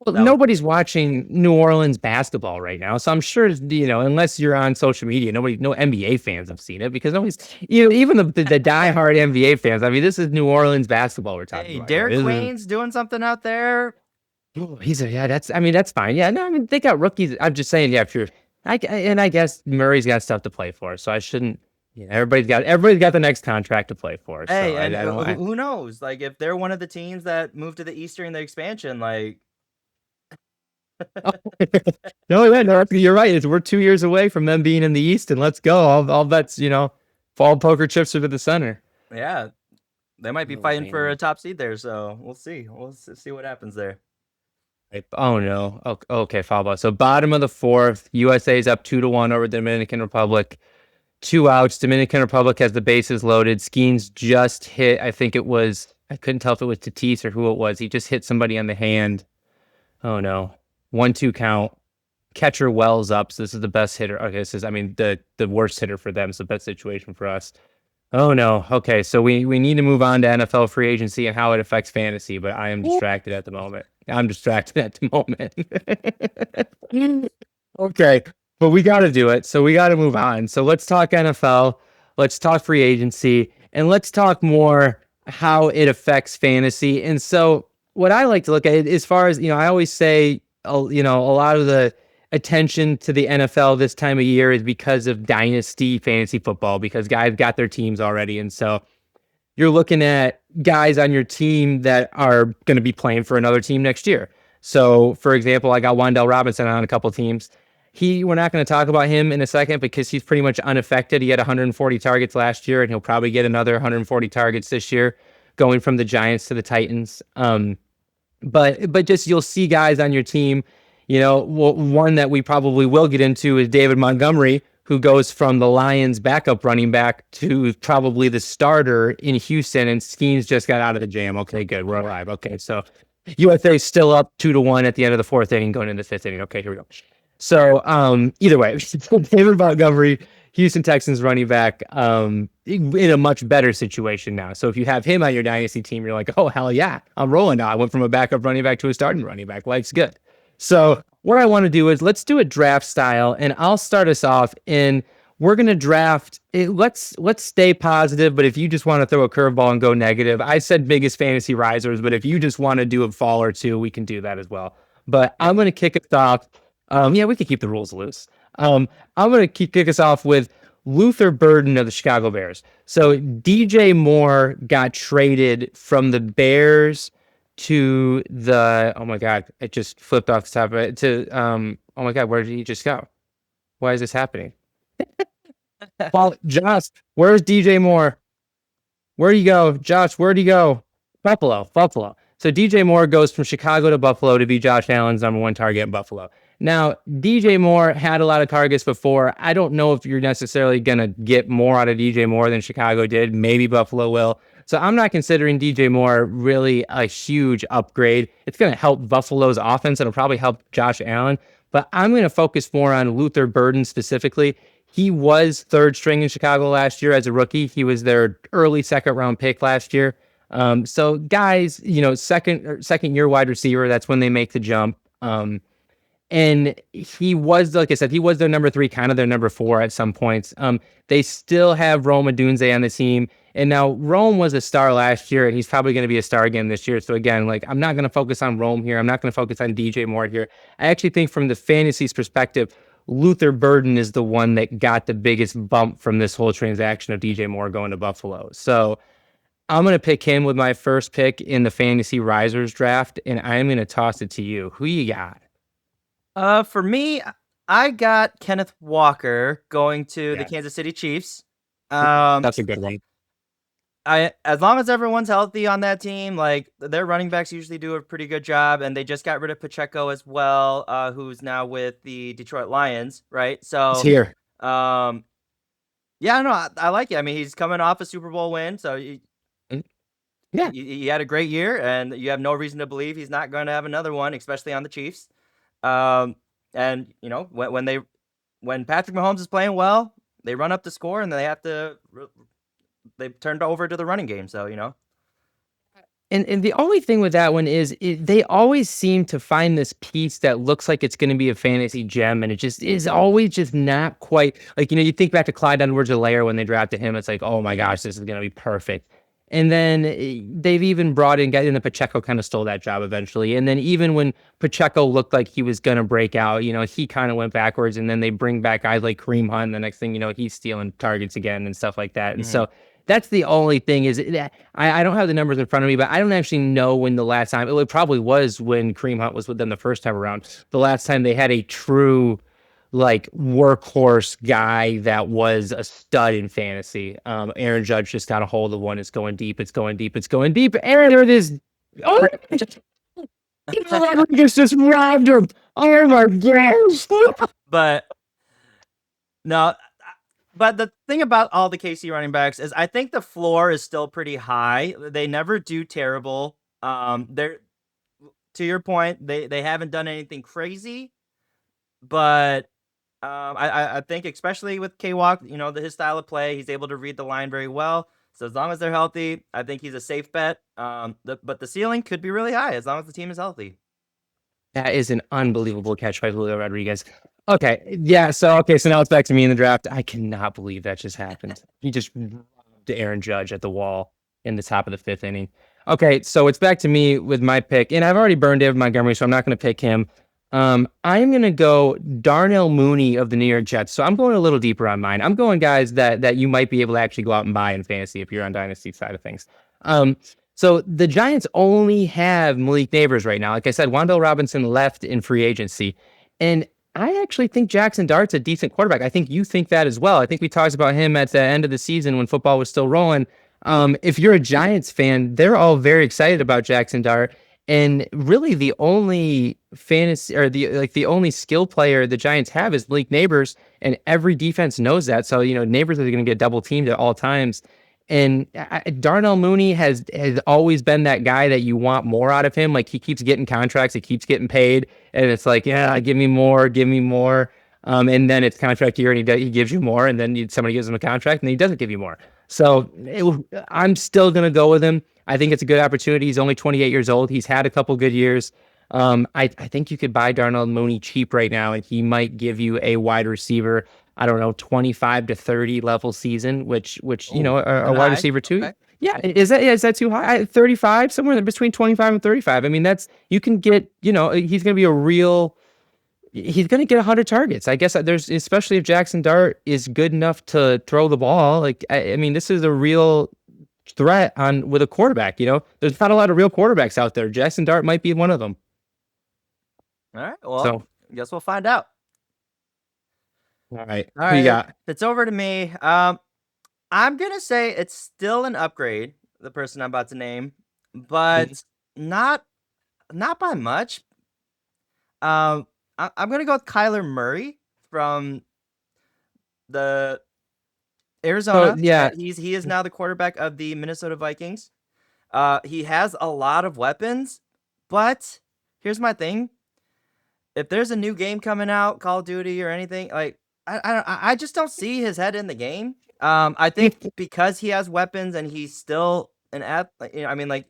was nobody's watching New Orleans basketball right now, so I'm sure unless you're on social media, no NBA fans have seen it because nobody's even the diehard NBA fans. I mean, this is New Orleans basketball we're talking hey, about here. Derek Queen's doing something out there. That's fine. Yeah, no, I mean they got rookies. I'm just saying, yeah, if you're, I guess Murray's got stuff to play for, so I shouldn't. Everybody's got the next contract to play for. So Hey, I and don't. who knows? Like, if they're one of the teams that moved to the East during the expansion, like, No, man, no, you're right. We're 2 years away from them being in the East, and let's go. All bets, fall poker chips are to the center. yeah, they might be Oh, fighting for a man. top seed there. So we'll see. See what happens there. Oh no. Okay, follow. So bottom of the fourth, USA is up 2-1 over the Dominican Republic. 2 outs. Dominican Republic has the bases loaded. Skenes just hit. I think it was. I couldn't tell if it was Tatis or who it was. He just hit somebody on the hand. Oh no. 1-2 count. Catcher Wells up. So this is the best hitter. Okay, this is. I mean, the worst hitter for them. It's the best situation for us. Oh no. Okay, so we need to move on to NFL free agency and how it affects fantasy, but I am distracted at the moment. Okay, but we got to do it. So we got to move on. So let's talk NFL, let's talk free agency, and let's talk more how it affects fantasy. And so what I like to look at, as far as, I always say, a lot of the attention to the NFL this time of year is because of dynasty fantasy football, because guys got their teams already. And so you're looking at guys on your team that are going to be playing for another team next year. So, for example, I got Wan'Dale Robinson on a couple teams. We're not going to talk about him in a second because he's pretty much unaffected. He had 140 targets last year, and he'll probably get another 140 targets this year, going from the Giants to the Titans. But just you'll see guys on your team. One that we probably will get into is David Montgomery, who goes from the Lions backup running back to probably the starter in Houston, and Skenes just got out of the jam. Okay, good. We're alive. Okay, so USA is still up 2-1 at the end of the fourth inning, going into the fifth inning. Okay, here we go. So either way, David Montgomery, Houston Texans running back, in a much better situation now. So if you have him on your dynasty team, you're like, oh, hell yeah, I'm rolling now. I went from a backup running back to a starting running back. Life's good. So what I want to do is let's do a draft style, and I'll start us off, and we're going to draft. Let's stay positive, but if you just want to throw a curveball and go negative, I said biggest fantasy risers, but if you just want to do a fall or two, we can do that as well. But I'm going to kick us off. We can keep the rules loose. I'm going to kick us off with Luther Burden of the Chicago Bears. So DJ Moore got traded from the Bears to oh my God, it just flipped off the top of it oh my God, where did he just go? Why is this happening? Well, Josh, where's DJ Moore? Where'd he go? Josh, where'd he go? Buffalo. So DJ Moore goes from Chicago to Buffalo to be Josh Allen's number one target in Buffalo. Now, DJ Moore had a lot of targets before. I don't know if you're necessarily going to get more out of DJ Moore than Chicago did. Maybe Buffalo will. So I'm not considering DJ Moore really a huge upgrade. It's going to help Buffalo's offense. It'll probably help Josh Allen. But I'm going to focus more on Luther Burden specifically. He was third string in Chicago last year as a rookie. He was their early second round pick last year. So guys, second year wide receiver, that's when they make the jump. And he was, like I said, he was their number 3, kind of their number 4 at some points. They still have Rome Odunze on the team. And now Rome was a star last year, and he's probably going to be a star again this year. So again, I'm not going to focus on Rome here. I'm not going to focus on DJ Moore here. I actually think from the fantasy's perspective, Luther Burden is the one that got the biggest bump from this whole transaction of DJ Moore going to Buffalo. So I'm going to pick him with my first pick in the fantasy risers draft, and I'm going to toss it to you. Who you got? For me, I got Kenneth Walker going to the Kansas City Chiefs. That's a good one. As long as everyone's healthy on that team, their running backs usually do a pretty good job, and they just got rid of Pacheco as well, who's now with the Detroit Lions, right? So He's here. I like it. I mean, he's coming off a Super Bowl win, so he had a great year, and you have no reason to believe he's not going to have another one, especially on the Chiefs. And when Patrick Mahomes is playing well, they run up the score, and they have to they turned over to the running game. So And the only thing with that one is they always seem to find this piece that looks like it's going to be a fantasy gem, and it just is always just not quite like, you think back to Clyde Edwards-Helaire when they drafted him, it's like, oh my gosh, this is going to be perfect. And then they've even brought in guys, and then Pacheco kind of stole that job eventually. And then even when Pacheco looked like he was going to break out, he kind of went backwards. And then they bring back guys like Kareem Hunt. And the next thing you know, he's stealing targets again and stuff like that. And so that's the only thing is I don't have the numbers in front of me, but I don't actually know when the last time, it probably was when Kareem Hunt was with them the first time around, the last time they had a true like workhorse guy that was a stud in fantasy. Aaron Judge just got a hold of one. It's going deep. It's going deep. It's going deep. Aaron, there it is. Oh, just robbed him. Oh my gosh. but no. But the thing about all the KC running backs is I think the floor is still pretty high. They never do terrible. They're, to your point, they haven't done anything crazy, but I think especially with K-Walk, his style of play, he's able to read the line very well. So as long as they're healthy, I think he's a safe bet. But the ceiling could be really high as long as the team is healthy. That is an unbelievable catch by Julio Rodriguez. Okay, yeah. So now it's back to me in the draft. I cannot believe that just happened. He just robbed Aaron Judge at the wall in the top of the 5th inning. Okay, so it's back to me with my pick, and I've already burned David Montgomery, so I'm not going to pick him. I'm going to go Darnell Mooney of the New York Jets. So I'm going a little deeper on mine. I'm going guys that you might be able to actually go out and buy in fantasy if you're on Dynasty side of things. So the Giants only have Malik Neighbors right now. Like I said, Wan'Dale Robinson left in free agency. And I actually think Jackson Dart's a decent quarterback. I think you think that as well. I think we talked about him at the end of the season when football was still rolling. If you're a Giants fan, they're all very excited about Jackson Dart. And really the only fantasy or the only skill player the Giants have is Malik Neighbors, and every defense knows that. So, Neighbors are going to get double teamed at all times. And Darnell Mooney has always been that guy that you want more out of him. Like, he keeps getting contracts, he keeps getting paid, and it's like, yeah, give me more. And then it's contract year, and he gives you more, and then somebody gives him a contract, and he doesn't give you more. So I'm still gonna go with him. I think it's a good opportunity. He's only 28 years old. He's had a couple good years. I think you could buy Darnell Mooney cheap right now, and he might give you a wide receiver, I don't know, 25 to 30 level season, which a wide receiver too. Okay. Yeah, is that too high? 35, somewhere between 25 and 35. I mean, you can get, he's going to be he's going to get 100 targets. I guess especially if Jackson Dart is good enough to throw the ball. Like, I mean, this is a real threat with a quarterback. There's not a lot of real quarterbacks out there. Jackson Dart might be one of them. All right. Well, I guess we'll find out. All right. Who you got? It's over to me. I'm gonna say it's still an upgrade, the person I'm about to name, but not by much. I'm gonna go with Kyler Murray from the Arizona. Yeah, he is now the quarterback of the Minnesota Vikings. He has a lot of weapons, but here's my thing: if there's a new game coming out, Call of Duty or anything, like I just don't see his head in the game. I think because he has weapons and he's still an athlete. I mean, like,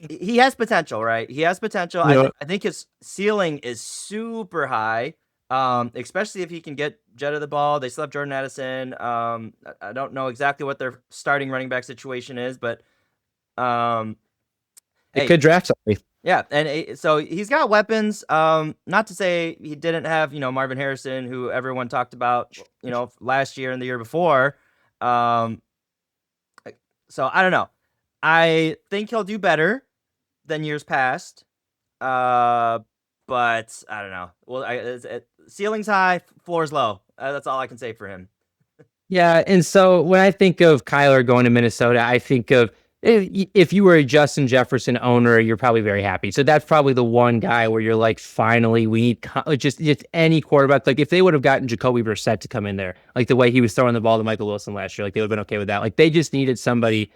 he has potential, right? He has potential. I think his ceiling is super high, especially if he can get Jetta the ball. They still have Jordan Addison. I don't know exactly what their starting running back situation is, but it could draft somebody. Yeah, and so he's got weapons. Not to say he didn't have, Marvin Harrison, who everyone talked about, last year and the year before. So I don't know. I think he'll do better than years past. But I don't know. Well, ceiling's high, floor's low. That's all I can say for him. Yeah, and so when I think of Kyler going to Minnesota, I think of, if you were a Justin Jefferson owner, you're probably very happy. So that's probably the one guy where you're like, finally, we need just any quarterback. Like, if they would have gotten Jacoby Brissett to come in there, like the way he was throwing the ball to Michael Wilson last year, like, they would have been okay with that. Like, they just needed somebody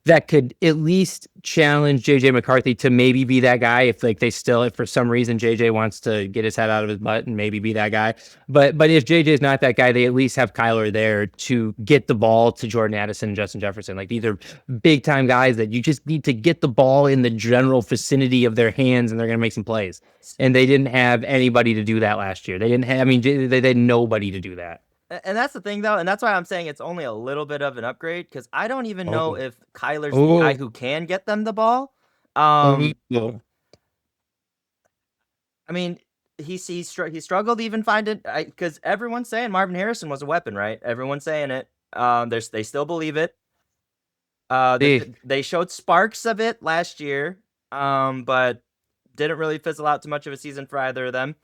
that could at least challenge JJ McCarthy to maybe be that guy if for some reason JJ wants to get his head out of his butt and maybe be that guy. But if JJ is not that guy, they at least have Kyler there to get the ball to Jordan Addison and Justin Jefferson. Like these are big time guys that you just need to get the ball in the general vicinity of their hands and they're going to make some plays. And they didn't have anybody to do that last year. They didn't have, I mean, they had nobody to do that. And that's the thing, though, and that's why I'm saying it's only a little bit of an upgrade because I don't even know if Kyler's the guy who can get them the ball. I mean, he struggled to even find it because everyone's saying Marvin Harrison was a weapon, right? Everyone's saying it. They still believe it. They showed sparks of it last year, but didn't really fizzle out too much of a season for either of them.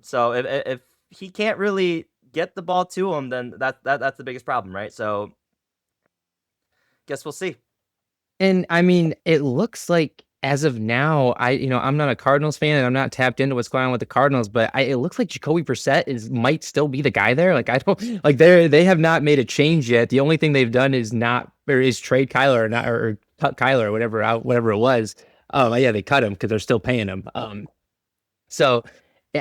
So if he can't really get the ball to him, then that's the biggest problem, right? So guess we'll see. And I mean, it looks like as of now, I'm not a Cardinals fan and I'm not tapped into what's going on with the Cardinals, but it looks like Jacoby Brissett might still be the guy there. Like I don't like they have not made a change yet. The only thing they've done is trade Kyler or cut Kyler or whatever it was. Yeah, they cut him because they're still paying him. So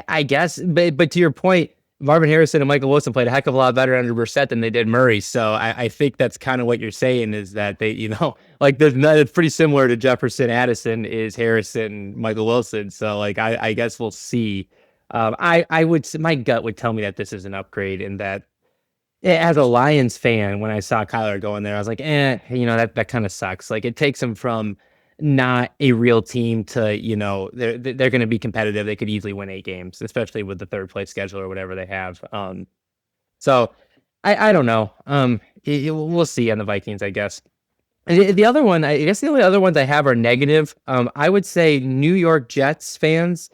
I guess, but to your point, Marvin Harrison and Michael Wilson played a heck of a lot better under Brissett than they did Murray. So I think that's kind of what you're saying is that they, it's pretty similar to Jefferson Addison is Harrison, Michael Wilson. So like, I guess we'll see. My gut would tell me that this is an upgrade and that as a Lions fan, when I saw Kyler going there, I was like, that kind of sucks. Like it takes him from not a real team to, they're going to be competitive. They could easily win 8 games, especially with the third place schedule or whatever they have. So I don't know. We'll see on the Vikings, I guess. The other one, I guess the only other ones I have are negative. I would say New York Jets fans,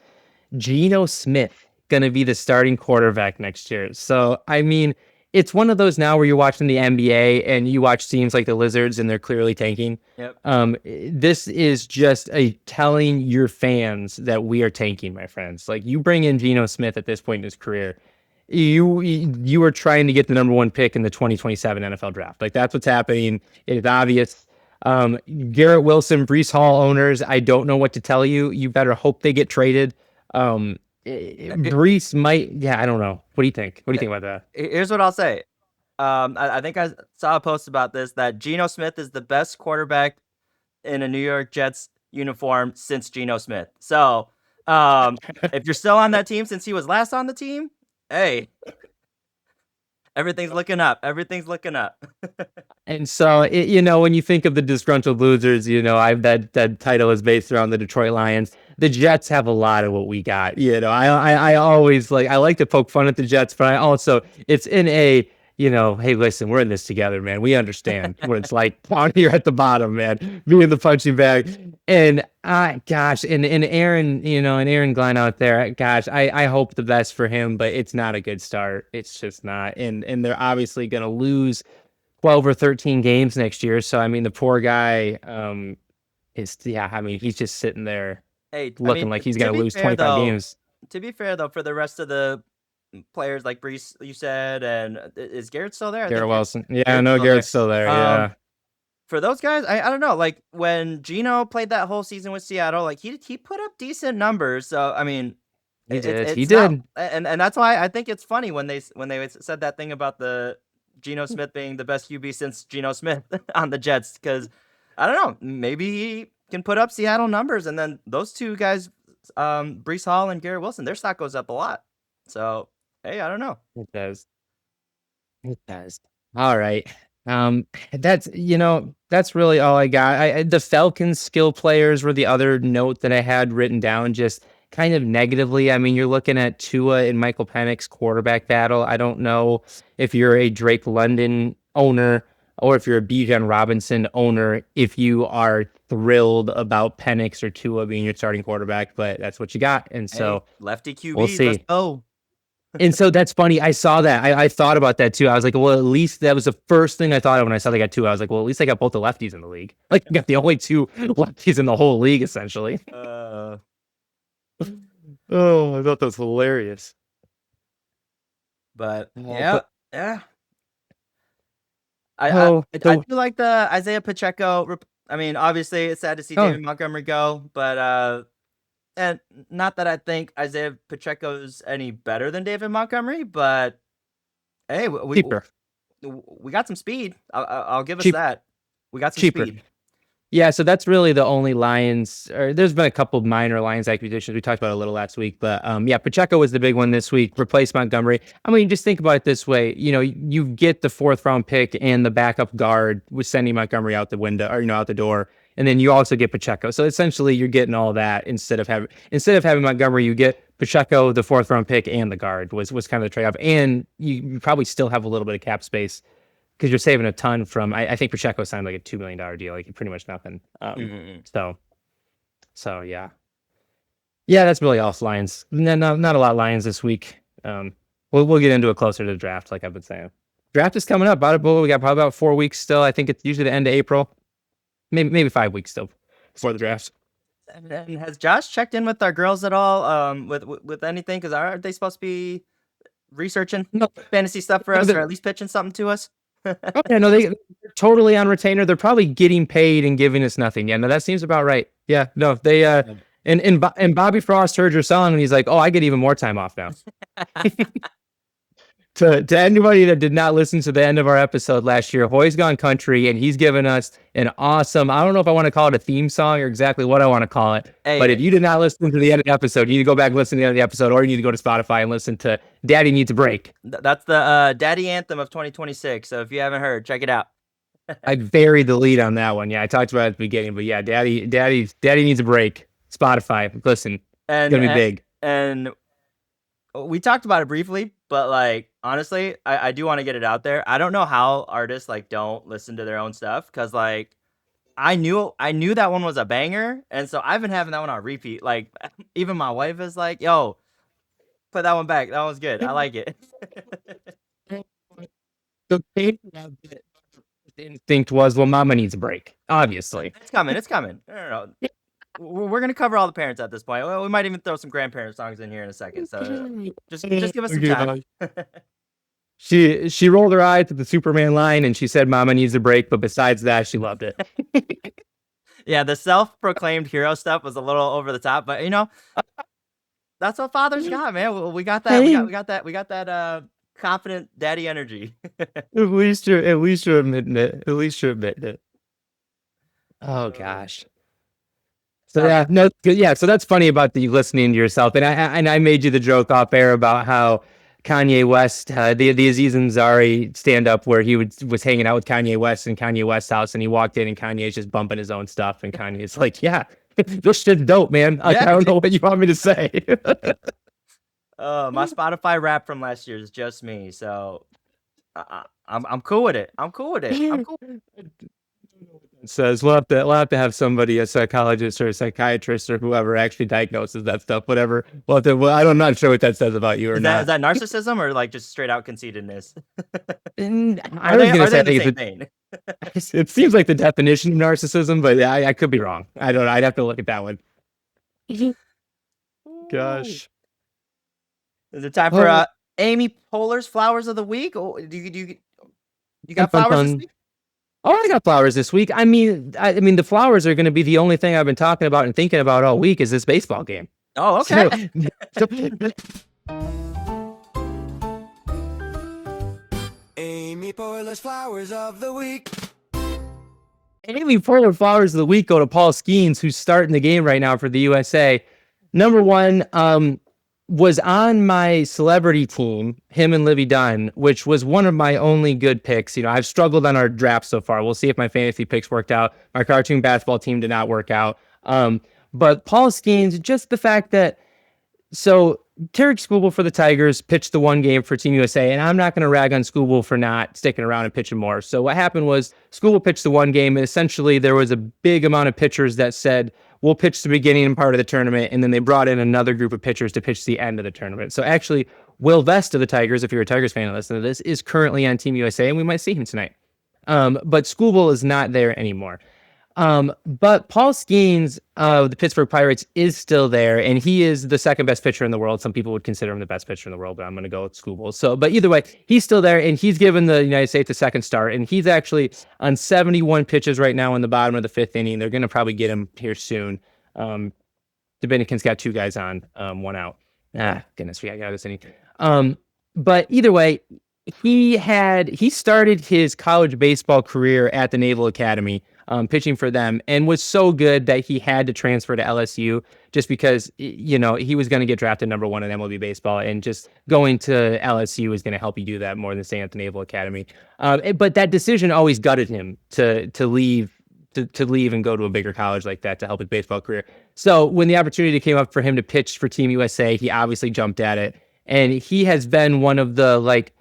Geno Smith going to be the starting quarterback next year. So, I mean, it's one of those now where you're watching the NBA and you watch teams like the Lizards and they're clearly tanking. Yep. This is just telling your fans that we are tanking, my friends. Like you bring in Geno Smith at this point in his career, you are trying to get the number 1 pick in the 2027 NFL draft. Like that's what's happening. It's obvious. Garrett Wilson, Breece Hall owners, I don't know what to tell you. You better hope they get traded. Breece might, I don't know. What do you think? What do you think about that? Here's what I'll say. I think I saw a post about this that Geno Smith is the best quarterback in a New York Jets uniform since Geno Smith. So, if you're still on that team since he was last on the team, hey, everything's looking up. Everything's looking up. And so, when you think of the disgruntled losers, that title is based around the Detroit Lions. The Jets have a lot of what we got. I always I like to poke fun at the Jets, but I also, it's in a, hey, listen, we're in this together, man. We understand what it's like down here at the bottom, man, being the punching bag. And gosh, and Aaron, and Aaron Glenn out there, gosh, I hope the best for him, but it's not a good start. It's just not. And they're obviously going to lose 12 or 13 games next year. So, I mean, the poor guy he's just sitting there looking like he's going to lose 25 games. To be fair, though, for the rest of the players like Breece, you said, and is Garrett still there? Garrett Wilson. Yeah, no, Garrett's still there. Yeah. For those guys, I don't know. Like when Geno played that whole season with Seattle, like he put up decent numbers. So I mean, he did, and that's why I think it's funny when they said that thing about the Geno Smith being the best QB since Geno Smith on the Jets, because I don't know, maybe he can put up Seattle numbers, and then those two guys, Breece Hall and Garrett Wilson, their stock goes up a lot. So hey, I don't know. It does. All right. That's really all I got. The Falcons skill players were the other note that I had written down, just kind of negatively. I mean, you're looking at Tua and Michael Penix's quarterback battle. I don't know if you're a Drake London owner or if you're a Bijan Robinson owner, if you are thrilled about Penix or Tua being your starting quarterback, but that's what you got. And so lefty QB, we'll see. Let's go. And so that's funny. I saw that. I thought about that too. I was like, well, at least that was the first thing I thought of when I saw they got 2. I was like, well, at least they got both the lefties in the league. Like, you got the only 2 lefties in the whole league, essentially. Oh, I thought that was hilarious. But yeah. I do like the Isaiah Pacheco. I mean, obviously, it's sad to see David Montgomery go, but and not that I think Isaiah Pacheco's any better than David Montgomery, but hey, we got some speed. I'll give us that. We got some speed. Yeah, so that's really the only Lions, or there's been a couple of minor Lions acquisitions. We talked about it a little last week, but yeah, Pacheco was the big one this week, replaced Montgomery. I mean, just think about it this way. You get the 4th round pick and the backup guard with sending Montgomery out the window, or, out the door. And then you also get Pacheco. So essentially you're getting all that instead of having Montgomery, you get Pacheco, the 4th round pick, and the guard was kind of the trade-off. And you probably still have a little bit of cap space, because you're saving a ton from. I think Pacheco signed like a $2 million deal, like pretty much nothing. So yeah, that's really all Lions. Not a lot of Lions this week. We'll get into it closer to the draft, like I've been saying. Draft is coming up. We got probably about 4 weeks still. I think it's usually the end of April, maybe 5 weeks still before the draft. And has Josh checked in with our girls at all? With anything? Because aren't they supposed to be researching fantasy stuff for us, or at least pitching something to us? Oh, yeah, no, they're totally on retainer. They're probably getting paid and giving us nothing. Yeah, no, that seems about right. Yeah, no, they and Bobby Frost heard your song and he's like, oh, I get even more time off now. To anybody that did not listen to the end of our episode last year, Hoy's Gone Country, and he's given us an awesome, I don't know if I want to call it a theme song or exactly what I want to call it, but if you did not listen to the end of the episode, you need to go back and listen to the end of the episode, or you need to go to Spotify and listen to Daddy Needs a Break. That's the Daddy Anthem of 2026, so if you haven't heard, check it out. I buried the lead on that one. Yeah, I talked about it at the beginning, but yeah, Daddy Needs a Break. Spotify, listen, it's going to be big. And we talked about it briefly, but like, honestly, I do want to get it out there. I don't know how artists like don't listen to their own stuff, because like I knew that one was a banger, and so I've been having that one on repeat. Like even my wife is like, "Yo, put that one back. That one's good. I like it." The instinct was, well, Mama needs a break. Obviously, it's coming. No. We're gonna cover all the parents at this point. Well, we might even throw some grandparent songs in here in a second. So just give us some time. She rolled her eyes at the Superman line and she said, "Mama needs a break." But besides that, she loved it. Yeah, the self-proclaimed hero stuff was a little over the top, but that's what fathers got, man. We got that. We got that confident daddy energy. At least you're admitting it. Oh gosh. So yeah, no, yeah. So that's funny about the listening to yourself, and I made you the joke off air about how Kanye West, the Aziz Ansari stand up where he was hanging out with Kanye West in Kanye West's house, and he walked in and Kanye's just bumping his own stuff, and Kanye's like, "Yeah, this shit's dope, man. I don't know what you want me to say." My Spotify rap from last year is just me, so I'm cool with it. I'm cool. Says we'll have to have somebody, a psychologist or a psychiatrist or whoever actually diagnoses that stuff. Whatever. I'm not sure what that says about you or not. Is that narcissism or like just straight out conceitedness? I was gonna say the same thing. It seems like the definition of narcissism, but I could be wrong. I don't know. I'd have to look at that one. Gosh. Is it time for Amy Poehler's Flowers of the Week? Oh, do you got flowers this week? Oh, I got flowers this week. I mean, the flowers are going to be the only thing I've been talking about and thinking about all week is this baseball game. Oh, okay. Amy Poehler's Flowers of the Week. Amy Poehler Flowers of the Week go to Paul Skenes, who's starting the game right now for the USA. Number one, was on my celebrity team, him and Livvy Dunne, which was one of my only good picks. I've struggled on our draft so far. We'll see if my fantasy picks worked out. My cartoon basketball team did not work out. But Paul Skenes, just the fact that, so Tarek Skubal for the Tigers pitched the one game for Team USA, and I'm not going to rag on Skubal for not sticking around and pitching more. So what happened was Skubal pitched the one game, and essentially there was a big amount of pitchers that said, we'll pitch the beginning part of the tournament, and then they brought in another group of pitchers to pitch the end of the tournament. So actually, Will Vest of the Tigers, if you're a Tigers fan and listen to this, is currently on Team USA, and we might see him tonight. But Skubal is not there anymore. But Paul Skenes of the Pittsburgh Pirates is still there, and he is the second best pitcher in the world. Some people would consider him the best pitcher in the world, but I'm going to go with school balls. So, but either way, he's still there, and he's given the United States a second start, and he's actually on 71 pitches right now in the bottom of the fifth inning. They're going to probably get him here soon. Dominican's got two guys on, one out. Goodness, I got this inning. But either way, he started his college baseball career at the Naval Academy, pitching for them, and was so good that he had to transfer to LSU just because, he was going to get drafted number 1 in MLB baseball, and just going to LSU is going to help you do that more than staying at the Naval Academy. But that decision always gutted him to leave and go to a bigger college like that to help his baseball career. So when the opportunity came up for him to pitch for Team USA, he obviously jumped at it, and he has been one of the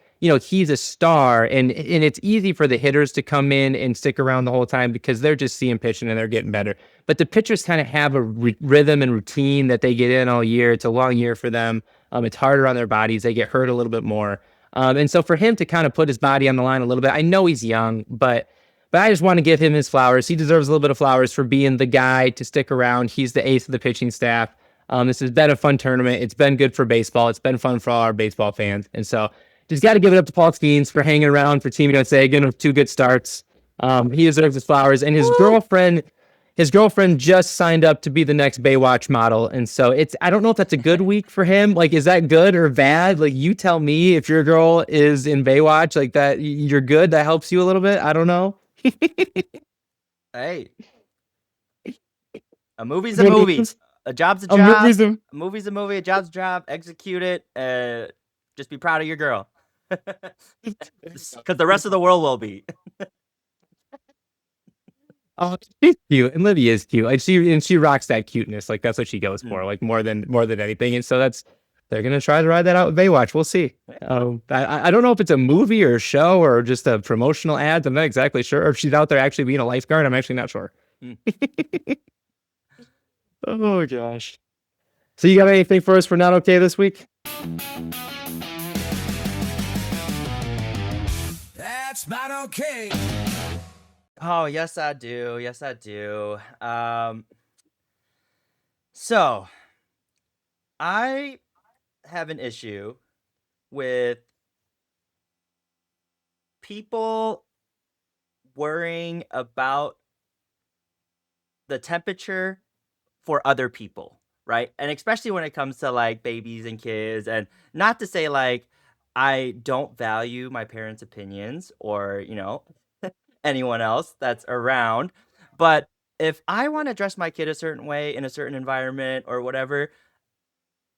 he's a star, and it's easy for the hitters to come in and stick around the whole time because they're just seeing pitching and they're getting better. But the pitchers kind of have a rhythm and routine that they get in all year. It's a long year for them. It's harder on their bodies. They get hurt a little bit more. And so for him to kind of put his body on the line a little bit, I know he's young, but I just want to give him his flowers. He deserves a little bit of flowers for being the guy to stick around. He's the ace of the pitching staff. This has been a fun tournament. It's been good for baseball. It's been fun for all our baseball fans. And so just got to give it up to Paul Skenes for hanging around for Team USA, getting 2 good starts. He deserves his flowers. And his girlfriend just signed up to be the next Baywatch model. And so I don't know if that's a good week for him. Like, is that good or bad? Like, you tell me if your girl is in Baywatch, like that, you're good. That helps you a little bit. I don't know. Hey, a movie's a movie. A job's a job. A movie's a movie. A job's a job. Execute it. Just be proud of your girl. Because the rest of the world will be. Oh, she's cute, and Livvy is cute. Like she rocks that cuteness. Like that's what she goes for. Like more than anything. And so they're gonna try to ride that out with Baywatch. We'll see. I don't know if it's a movie or a show or just a promotional ad. I'm not exactly sure. Or if she's out there actually being a lifeguard. I'm actually not sure. Oh gosh. So you got anything for us for Not Okay this week? That's not okay. Oh, yes, I do. Yes, I do. So I have an issue with people worrying about the temperature for other people, right? And especially when it comes to like babies and kids, and not to say like I don't value my parents' opinions or, anyone else that's around, but if I want to dress my kid a certain way in a certain environment or whatever,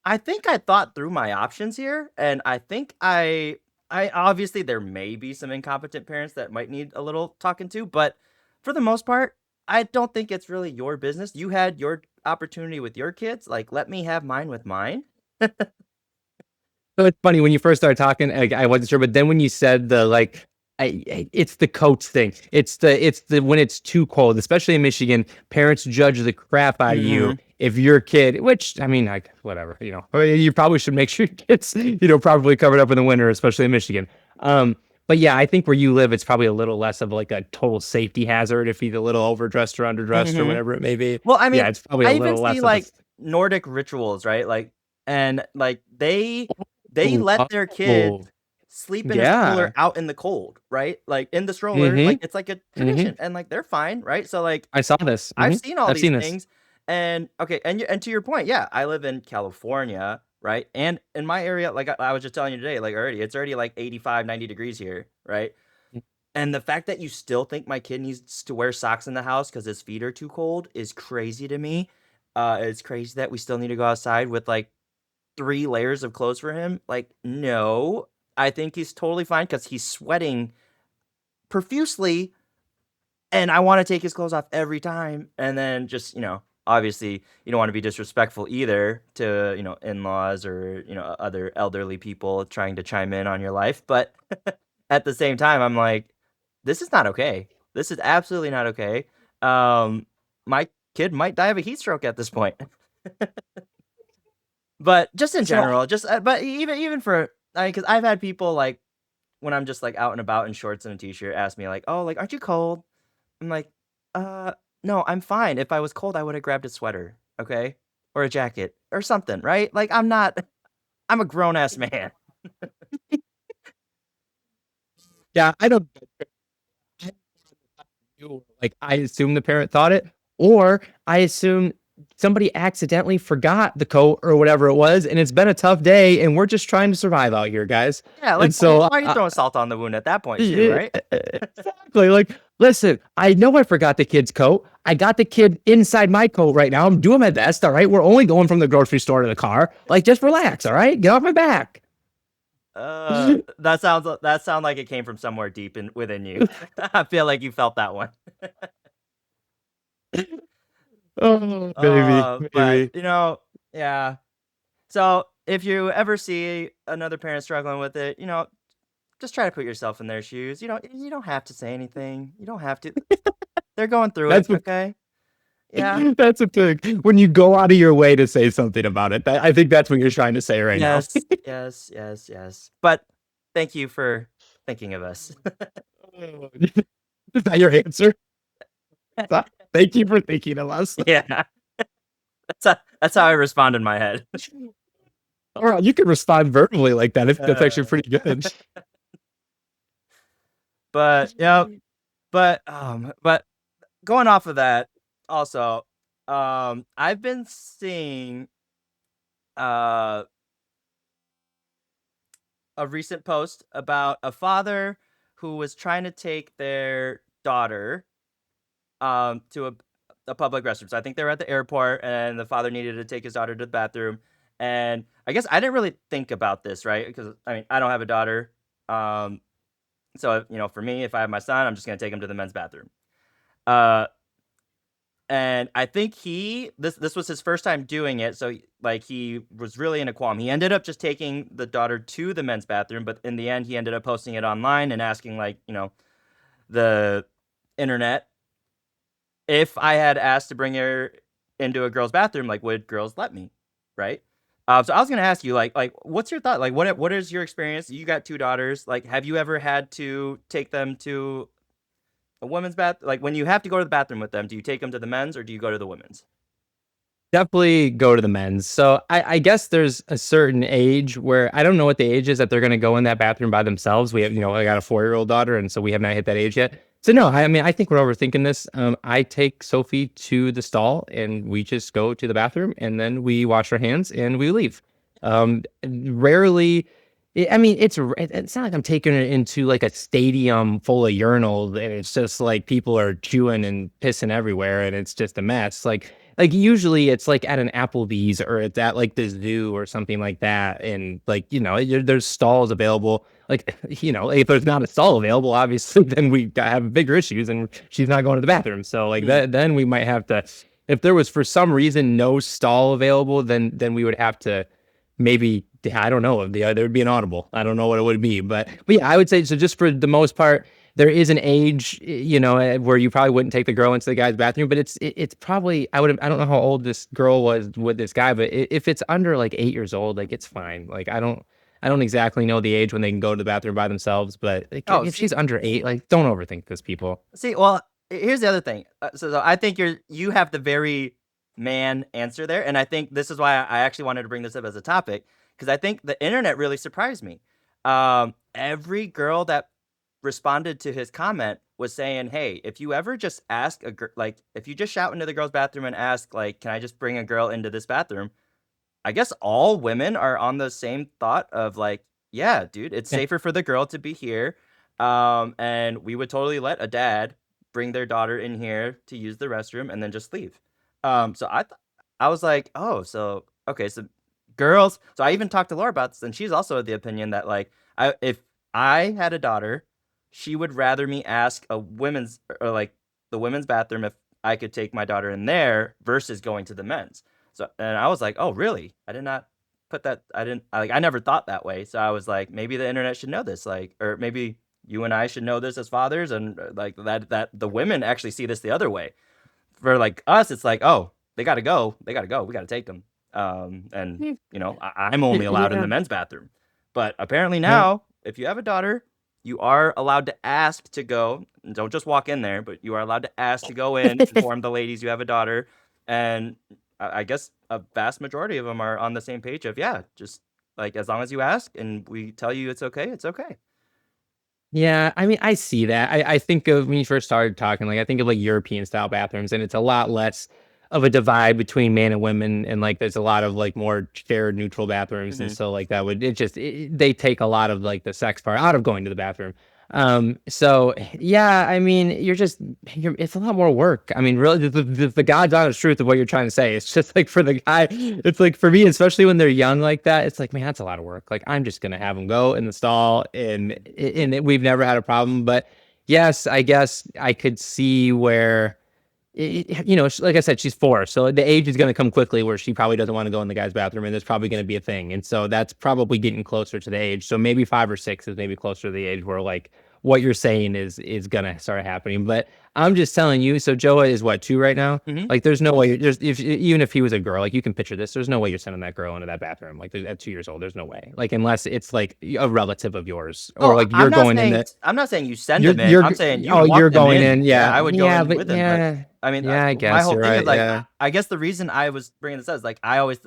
I think I thought through my options here, and I think I obviously there may be some incompetent parents that might need a little talking to, but for the most part, I don't think it's really your business. You had your opportunity with your kids, like let me have mine with mine. So it's funny when you first started talking, I wasn't sure, but then when you said it's the coats thing. It's the when it's too cold, especially in Michigan, parents judge the crap out of you if your kid, which I mean, like whatever, you probably should make sure your kids, probably covered up in the winter, especially in Michigan. But yeah, I think where you live, it's probably a little less of like a total safety hazard if he's a little overdressed or underdressed or whatever it may be. Well, I mean, yeah, it's probably a little less. Like Nordic rituals, right? Like, and like they let their kids sleep in a stroller out in the cold, right? Like in the stroller, like it's like a tradition, and like they're fine, right? So like I saw this. I've seen all these things, and okay, and to your point, yeah, I live in California, right? And in my area, like I was just telling you today, like it's already like 85, 90 degrees here, right? And the fact that you still think my kid needs to wear socks in the house because his feet are too cold is crazy to me. It's crazy that we still need to go outside with like 3 layers of clothes for him. Like, no, I think he's totally fine because he's sweating profusely, and I want to take his clothes off every time. And then just, obviously you don't want to be disrespectful either to, in-laws or, other elderly people trying to chime in on your life. But at the same time, I'm like, this is not okay. This is absolutely not okay. My kid might die of a heat stroke at this point. But just in general, but even for, because I've had people like when I'm just like out and about in shorts and a t-shirt ask me like, oh, like, aren't you cold? I'm like, no, I'm fine. If I was cold, I would have grabbed a sweater, okay, or a jacket or something, right? Like I'm a grown ass man. Yeah, I don't. Like I assume the parent thought it, or I assume somebody accidentally forgot the coat or whatever it was, and it's been a tough day, and we're just trying to survive out here, guys. Yeah, like And so, why are you throwing salt on the wound at that point too, right? exactly. Like, listen, I know I forgot the kid's coat. I got the kid inside my coat right now. I'm doing my best. All right, we're only going from the grocery store to the car. Like, just relax. All right, get off my back. That sounds like it came from somewhere deep within you. I feel like you felt that one. Oh, baby, But baby. yeah. So if you ever see another parent struggling with it, just try to put yourself in their shoes. You don't have to say anything. You don't have to. They're going through That's it, what okay? Yeah. that's a thing. When you go out of your way to say something about it, I think that's what you're trying to say right now. Yes, yes, yes, yes. But thank you for thinking of us. Is that your answer? Thank you for thinking of us. Yeah. That's how I respond in my head. All right, you can respond verbally like that. If that's actually pretty good. But but going off of that, also, I've been seeing uh a recent post about a father who was trying to take their daughter to a public restroom. So I think they were at the airport and the father needed to take his daughter to the bathroom. And I guess I didn't really think about this, right? Because I mean, I don't have a daughter. Um, so for me, if I have my son, I'm just gonna take him to the men's bathroom. Uh, and I think this was his first time doing it, so he was really in a qualm. He ended up just taking the daughter to the men's bathroom, but in the end, he ended up posting it online and asking the internet if I had asked to bring her into a girl's bathroom, like, would girls let me, right? So I was gonna ask you, like, what's your thought? Like, what is your experience? You got two daughters. Like, have you ever had to take them to a women's bath? Like, when you have to go to the bathroom with them, do you take them to the men's or do you go to the women's? Definitely go to the men's. So I guess there's a certain age where I don't know what the age is that they're going to go in that bathroom by themselves. We have, I got a 4-year-old daughter, and so we have not hit that age yet. So no, I mean, I think we're overthinking this. I take Sophie to the stall, and we just go to the bathroom, and then we wash our hands and we leave. Rarely. I mean, it's not like I'm taking it into like a stadium full of urinals, and it's just like people are chewing and pissing everywhere, and it's just a mess. Like usually it's like at an Applebee's or it's at like the zoo or something like that. And like, there's stalls available. Like, if there's not a stall available, obviously, then we have bigger issues and she's not going to the bathroom. So like then we might have to, if there was for some reason no stall available, then we would have to maybe, I don't know, there would be an audible. I don't know what it would be, but yeah, I would say, so just for the most part, there is an age, where you probably wouldn't take the girl into the guy's bathroom, but it's probably, I don't know how old this girl was with this guy, but if it's under like 8 years old, like it's fine. Like I don't exactly know the age when they can go to the bathroom by themselves, but like, if she's under 8, like don't overthink this, people. See, well, here's the other thing. So I think you have the very man answer there, and I think this is why I actually wanted to bring this up as a topic, because I think the internet really surprised me. Every girl that responded to his comment was saying, "Hey, if you ever just ask if you just shout into the girl's bathroom and ask, like, can I just bring a girl into this bathroom?" I guess all women are on the same thought of like, yeah, dude, it's Yeah. safer for the girl to be here. And we would totally let a dad bring their daughter in here to use the restroom and then just leave. So I was like, oh, so okay, so girls. So I even talked to Laura about this, and she's also of the opinion that like, if I had a daughter, she would rather me ask a women's or like the women's bathroom if I could take my daughter in there versus going to the men's. So, and I was like, oh, really? I did not put that. I never thought that way. So I was like, maybe the internet should know this, like, or maybe you and I should know this as fathers, and like that the women actually see this the other way. For like us, it's like, oh, they gotta go, we gotta take them. And I'm only allowed in the men's bathroom, but apparently Yeah. now, if you have a daughter, you are allowed to ask to go. Don't just walk in there, but you are allowed to ask to go in, inform the ladies you have a daughter. And I guess a vast majority of them are on the same page of, yeah, just like as long as you ask and we tell you it's okay, it's okay. Yeah, I mean, I see that. I think of when you first started talking, like I think of like European style bathrooms, and it's a lot less of a divide between man and women, and like there's a lot of like more shared neutral bathrooms, and Mhm. so like that would they take a lot of like the sex part out of going to the bathroom. So yeah, I mean, it's a lot more work. I mean, really, the God's honest truth of what you're trying to say. It's just like for the guy, it's like for me, especially when they're young like that, it's like, man, that's a lot of work. Like I'm just gonna have them go in the stall, we've never had a problem. But yes, I guess I could see where like I said, she's 4, so the age is going to come quickly where she probably doesn't want to go in the guy's bathroom, and there's probably going to be a thing, and so that's probably getting closer to the age. So maybe 5 or 6 is maybe closer to the age where like what you're saying is going to start happening. But I'm just telling you. So Joah is what, 2 right now? Mhm. Like there's no way. Even if he was a girl, like you can picture this. There's no way you're sending that girl into that bathroom like at 2 years old. There's no way. Like unless it's like a relative of yours or like you're going in the. I'm not saying you send them in. I'm saying you Oh, walk you're them going in. Yeah, I would go in but with them. yeah. But I mean, Yeah, I my guess whole you're thing is right. like, Yeah. I guess the reason I was bringing this up is like I always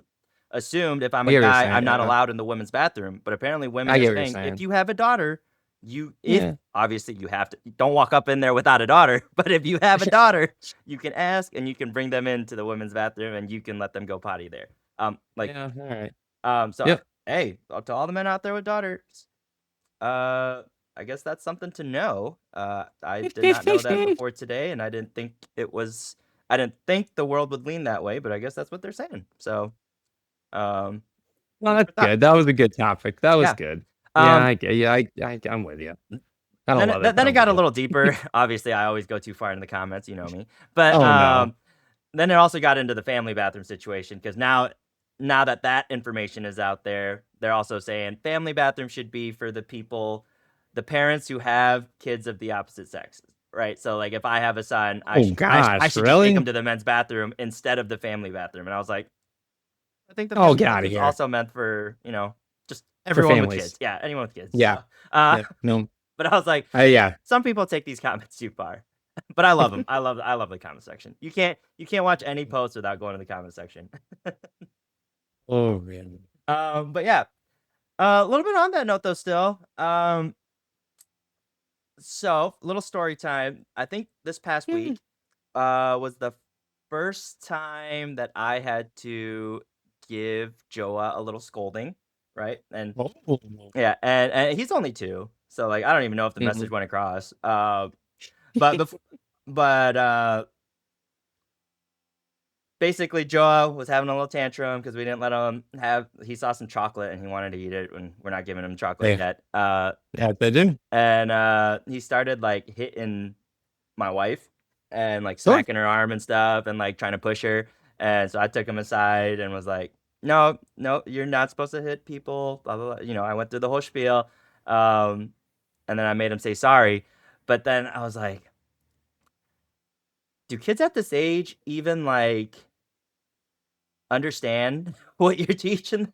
assumed if I'm I a get what you're guy, saying, I'm not yeah. allowed in the women's bathroom. But apparently, women I are get what you're saying saying. if you have a daughter, Yeah. obviously you have to don't walk up in there without a daughter. But if you have a daughter, you can ask and you can bring them into the women's bathroom and you can let them go potty there. Yeah, all right. So Yep. hey, to all the men out there with daughters, I guess that's something to know. I did not know that before today, and I didn't think the world would lean that way, but I guess that's what they're saying. So, Well, food that's for thought. good. That was a good topic. That was Yeah. good. Yeah, Um, I get. Yeah, I'm with you. I don't then love it, it, but then it I'm got with a you. little deeper. Obviously, I always go too far in the comments, you know me. But Oh no. then it also got into the family bathroom situation because now that information is out there, they're also saying family bathroom should be for the parents who have kids of the opposite sexes, right? So like if I have a son, I Oh should I gosh, should just take him really? to the men's bathroom instead of the family bathroom. And I was like, I think the Oh, family get out bathroom of is here. also meant for just For everyone with families. kids. Yeah, anyone with kids. Yeah. So, uh, Yeah. No. but I was like, Yeah. some people take these comments too far. But I love them. I love the comment section. You can't watch any post without going to the comment section. Oh really? But yeah, a little bit on that note though. Still, so little story time. I think this past week, was the first time that I had to give Joah a little scolding, right? And Oh. yeah, and he's only 2, so like I don't even know if the message Mhm. went across. But basically, Joah was having a little tantrum because we didn't let him have. He saw some chocolate and he wanted to eat it, and we're not giving him chocolate Hey, yet. yeah, they do. And he started like hitting my wife and like Sure. smacking her arm and stuff, and like trying to push her. And so I took him aside and was like, "No, no, you're not supposed to hit people." Blah blah blah. I went through the whole spiel, and then I made him say sorry. But then I was like, "Do kids at this age even like?" understand what you're teaching?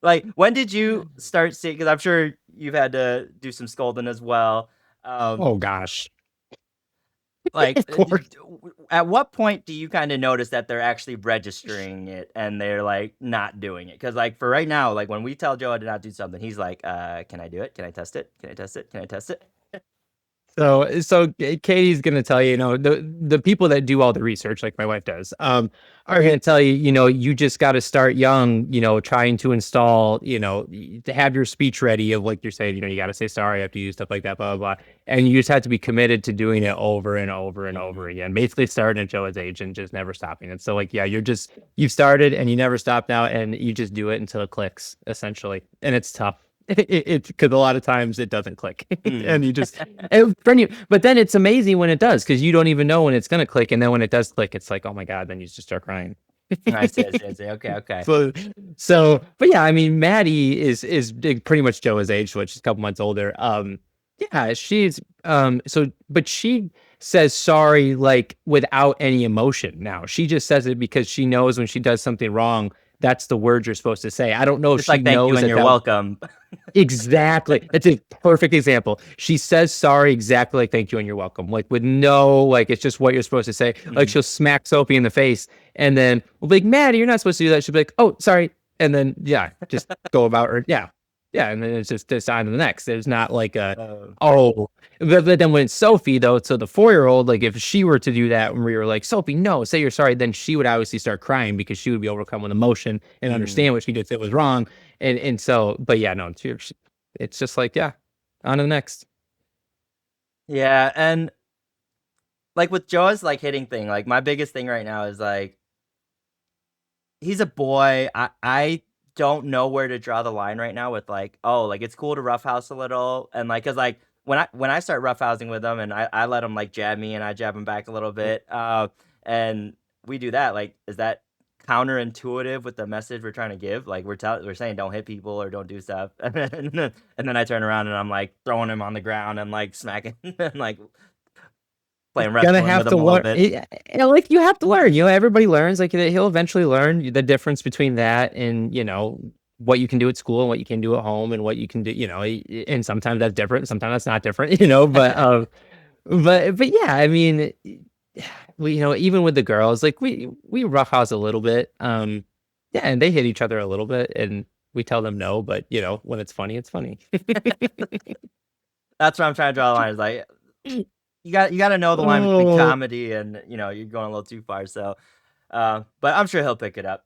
Like, when did you start seeing? Because I'm sure you've had to do some scolding as well. Um, Oh gosh. like, Of course. at what point do you kind of notice that they're actually registering it and they're like not doing it? Because like for right now, like when we tell Joe to not do something, he's like, "Can I do it? Can I test it? Can I test it? Can I test it?" So Katie's gonna tell you, the people that do all the research, like my wife does, are gonna tell you, you just got to start young, trying to install, to have your speech ready of like you're saying, you got to say sorry after you do stuff like that, blah blah blah, and you just have to be committed to doing it over and over and over again. Basically, starting at Joe's age and just never stopping. And so, like, yeah, you've started and you never stop now, and you just do it until it clicks, essentially, and it's tough. It's because a lot of times it doesn't click and you just but then it's amazing when it does because you don't even know when it's gonna click, and then when it does click it's like, oh my god, then you just start crying. I see. Okay, okay. But yeah, I mean, Maddie is pretty much Joe's age, so she's a couple months older. Yeah, she's but she says sorry like without any emotion now. She just says it because she knows when she does something wrong that's the word you're supposed to say. I don't know if It's she like thank knows you and that you're that- welcome. Exactly. That's a perfect example. She says sorry exactly like thank you and you're welcome. Like with no, like it's just what you're supposed to say. Like she'll smack Sophie in the face and then we'll be like, Maddie, you're not supposed to do that. She'll be like, oh, sorry. And then just go about her. Yeah. Yeah. And then it's just on to the next. There's not like but then when it's Sophie though, so the 4-year-old, like if she were to do that when we were like, Sophie, no, say you're sorry, then she would obviously start crying because she would be overcome with emotion and understand what she did that was wrong. And so, but yeah, no, it's just like, yeah, on to the next. Yeah, and like with Joah's like hitting thing, like my biggest thing right now is like he's a boy. I don't know where to draw the line right now with like, oh, like it's cool to roughhouse a little and like cause like when I start roughhousing with him and I let him like jab me and I jab him back a little bit, and we do that, like is that counterintuitive with the message we're trying to give? Like we're saying don't hit people or don't do stuff, and then I turn around and I'm like throwing him on the ground and like smacking and like playing wrestling Gonna have with to him a little learn. bit. Like you have to learn. Everybody learns. Like he'll eventually learn the difference between that and what you can do at school and what you can do at home and what you can do. And sometimes that's different. Sometimes that's not different. But yeah, I mean, we even with the girls, like we roughhouse a little bit. Yeah, and they hit each other a little bit, and we tell them no. But when it's funny, it's funny. That's what I'm trying to draw the line. Is like you got to know the line between comedy and you're going a little too far. So, but I'm sure he'll pick it up.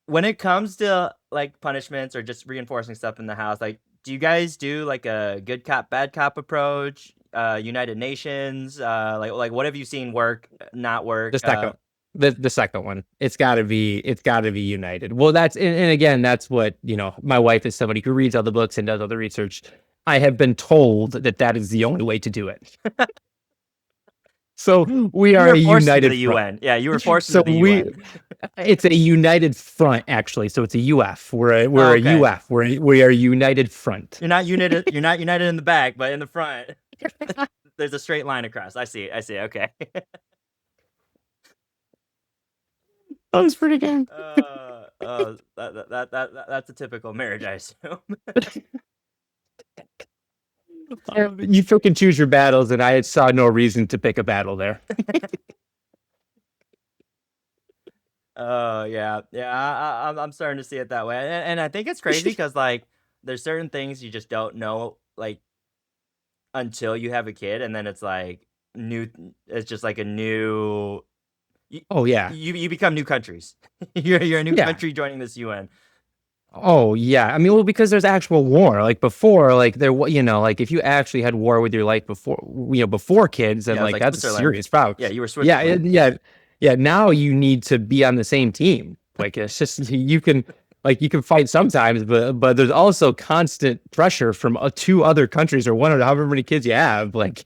When it comes to like punishments or just reinforcing stuff in the house, like do you guys do like a good cop bad cop approach? United Nations, like what have you seen work, not work? The second, the second one, it's got to be united. Well, that's and again, that's what my wife is somebody who reads all the books and does all the research. I have been told that is the only way to do it. So we are a united the front. UN. Yeah, you were forced to the UN. It's a united front, actually. So it's a UF. We're a UF. We are united front. You're not united. You're not united in the back, but in the front. There's a straight line across. I see. Okay. That was pretty good. That's a typical marriage, I assume. You pick and choose your battles, and I saw no reason to pick a battle there. Yeah. I'm starting to see it that way, and I think it's crazy because like there's certain things you just don't know like until you have a kid, and then it's like new. It's just like a new. Oh yeah, you become new countries. you're a new country joining this UN. Oh yeah, I mean, well, because there's actual war. Like before, like there, like if you actually had war with your life before, before kids, then like that's a serious problem. Yeah, you were Switzerland. Yeah. Now you need to be on the same team. Like it's just you can fight sometimes, but there's also constant pressure from 2 other countries or one or however many kids you have, like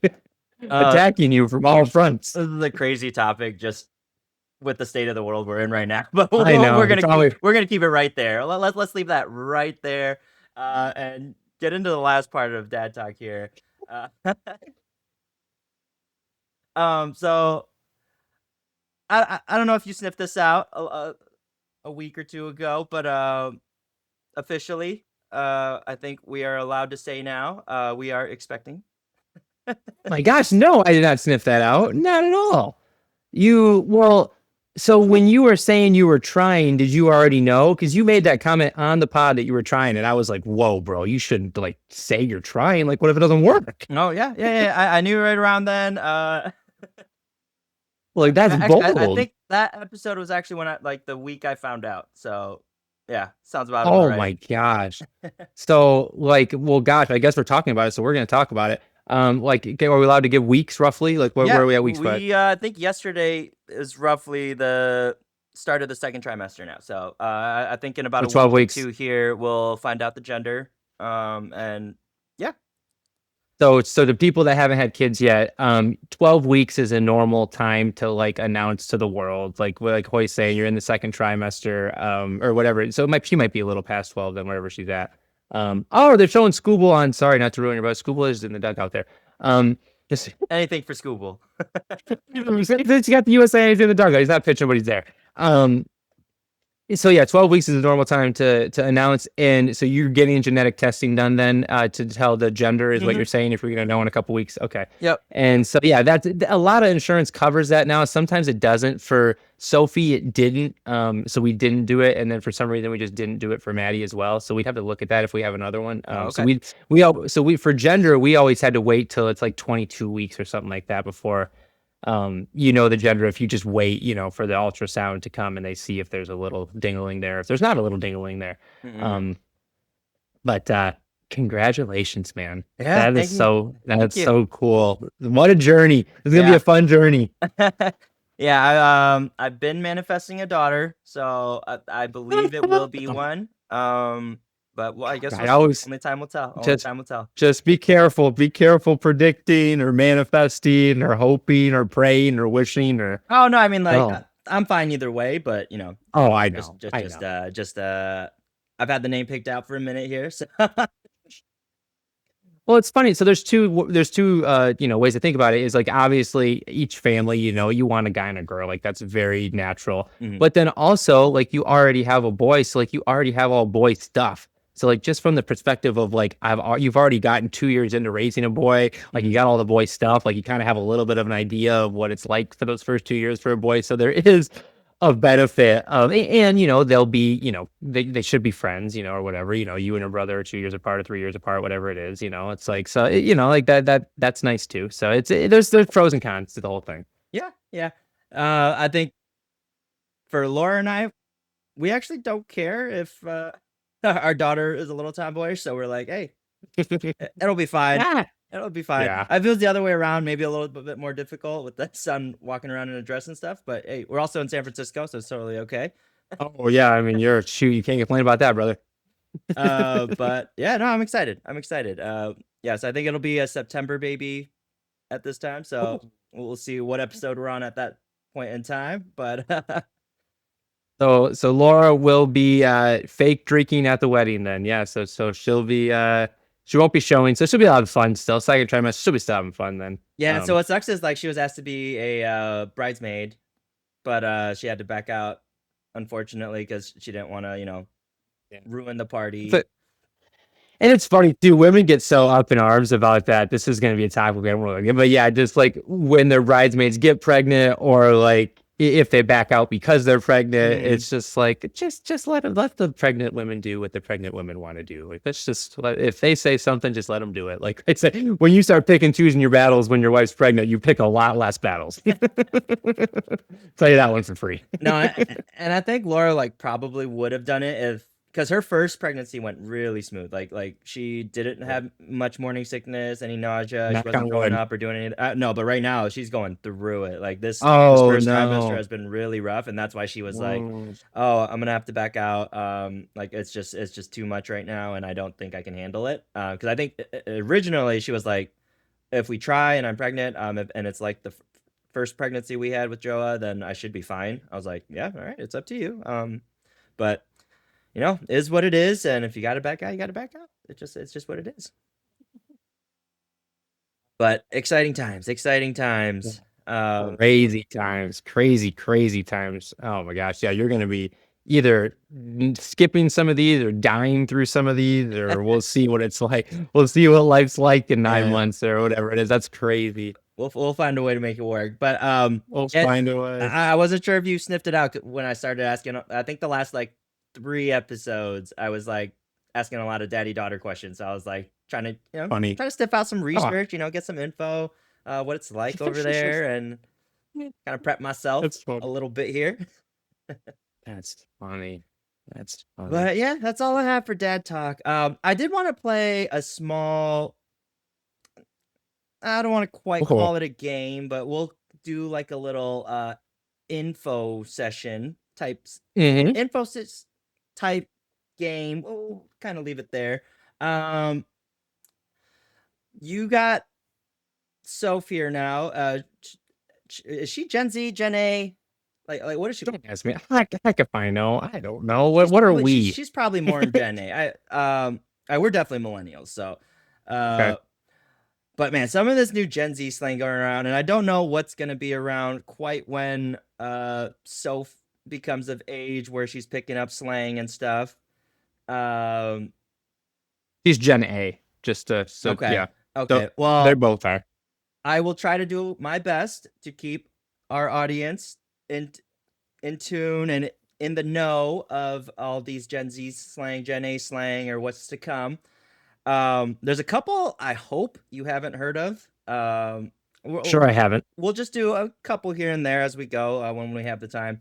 attacking you from all fronts. This is a crazy topic, just with the state of the world we're in right now, but we're gonna keep it right there. Let's leave that right there, and get into the last part of Dad Talk here. So I don't know if you sniffed this out a week or 2 ago, but officially, I think we are allowed to say now we are expecting. My gosh, no, I did not sniff that out. Not at all. So when you were saying you were trying, did you already know? Because you made that comment on the pod that you were trying, and I was like, "Whoa, bro, you shouldn't like say you're trying. Like, what if it doesn't work?" Oh yeah. I knew right around then. Like that's bold. I think that episode was actually when the week I found out. So yeah, sounds about right. Right. My gosh. So gosh, I guess we're talking about it, so we're gonna talk about it. Are we allowed to give weeks roughly? Like where are we at weeks? I think yesterday is roughly the start of the second trimester now. So I think in about 12 weeks or 2 here we'll find out the gender. And yeah. So the people that haven't had kids yet, 12 weeks is a normal time to like announce to the world, like Hoy's saying, you're in the second trimester, or whatever. So she might be a little past 12 then wherever she's at. They're showing Scooble on. Sorry, not to ruin your, but Scooble is in the dugout there. Just anything for Scooble. He's got the USA in the dugout. He's not pitching, but he's there. So yeah, 12 weeks is a normal time to announce. And so you're getting genetic testing done then to tell the gender is what you're saying if we're going to know in a couple weeks. Okay. Yep. And so yeah, that's a lot of insurance covers that now. Sometimes it doesn't. For Sophie, it didn't. So we didn't do it, and then for some reason we just didn't do it for Maddie as well. So we'd have to look at that if we have another one. So we for gender we always had to wait till it's like 22 weeks or something like that before the gender. If you just wait, for the ultrasound to come and they see if there's a little dingling there, if there's not a little dingling there. But congratulations, man. Yeah, That's so you. cool. What a journey. It's gonna be a fun journey. Yeah, I've been manifesting a daughter, so I believe it will be one. But I guess only time will tell. Only time will tell. Just be careful. Be careful predicting or manifesting or hoping or praying or wishing or. Oh no, I mean I'm fine either way, but Oh, I know. I've had the name picked out for a minute here, so. Well, it's funny. So there's two ways to think about it. Is like obviously each family, you want a guy and a girl, like that's very natural. But then also like you already have a boy, so like you already have all boy stuff. So like just from the perspective of like you've already gotten 2 years into raising a boy, like you got all the boy stuff, like you kind of have a little bit of an idea of what it's like for those first 2 years for a boy. So there is of benefit and they'll be they should be friends or whatever, you and your brother are 2 years apart or 3 years apart, whatever it is, it's like, so like that's nice too. So there's pros and cons to the whole thing. Yeah. I think for Laura and I, we actually don't care if our daughter is a little tomboyish, so we're like, hey, it'll be fine. It'll be fine. Yeah. I feel it's the other way around, maybe a little bit more difficult with the son walking around in a dress and stuff. But hey, we're also in San Francisco, so it's totally okay. Oh yeah, I mean you can't complain about that, brother. But yeah, no, I'm excited. So I think it'll be a September baby at this time. So we'll see what episode we're on at that point in time. But so Laura will be fake drinking at the wedding then. Yeah, so she'll be she won't be showing, so she'll be a lot of fun still. Second trimester, she'll be still having fun then. Yeah, so what sucks is like she was asked to be a bridesmaid, but she had to back out, unfortunately, because she didn't want to, ruin the party. And it's funny too, women get so up in arms about that. This is going to be a topic but yeah, just like when their bridesmaids get pregnant or like if they back out because they're pregnant, it's just like just let the pregnant women do what the pregnant women want to do. Like let's just if they say something, just let them do it. Like I say, when you start picking choosing your battles when your wife's pregnant, you pick a lot less battles. Tell you that one for free. No, and I think Laura like probably would have done it because her first pregnancy went really smooth. Like she didn't have much morning sickness, any nausea. She wasn't throwing up or doing anything. No, but right now she's going through it. Like this first trimester has been really rough, and that's why she was like, "Oh, I'm gonna have to back out. Like it's just too much right now, and I don't think I can handle it." Because I think originally she was like, "If we try and I'm pregnant, and it's like the first pregnancy we had with Joah, then I should be fine." I was like, "Yeah, all right, it's up to you." But is what it is, and if you got to back out, you got to back out. It's just what it is. But exciting times. Crazy times. Oh my gosh, yeah, you're gonna be either skipping some of these or dying through some of these, or we'll see what it's like. We'll see what life's like in 9 months or whatever it is. That's crazy. We'll find a way to make it work. But we'll find a way. I wasn't sure if you sniffed it out when I started asking. I think the last like 3 episodes, I was like asking a lot of daddy-daughter questions. So I was like trying to, trying to sniff out some research, get some info, what it's like over there, and kind of prep myself a little bit here. That's funny. But yeah, that's all I have for dad talk. I did want to play a small. I don't want to quite call it a game, but we'll do like a little info session types. Info type game. We'll kind of leave it there. You got Soph here now. Is she Gen Z, Gen A? Like what is she? Don't ask me. Heck if I know. I don't know. What are we? She's probably more in Gen A. We're definitely millennials. So, okay. But man, some of this new Gen Z slang going around, and I don't know what's gonna be around quite when Soph becomes of age where she's picking up slang and stuff. Um, She's Gen A. Just so okay. yeah. Okay. So Well, they both are. I will try to do my best to keep our audience in tune and in the know of all these Gen Z slang, Gen A slang, or what's to come. There's a couple I hope you haven't heard of. Sure, I haven't. We'll just do a couple here and there as we go when we have the time.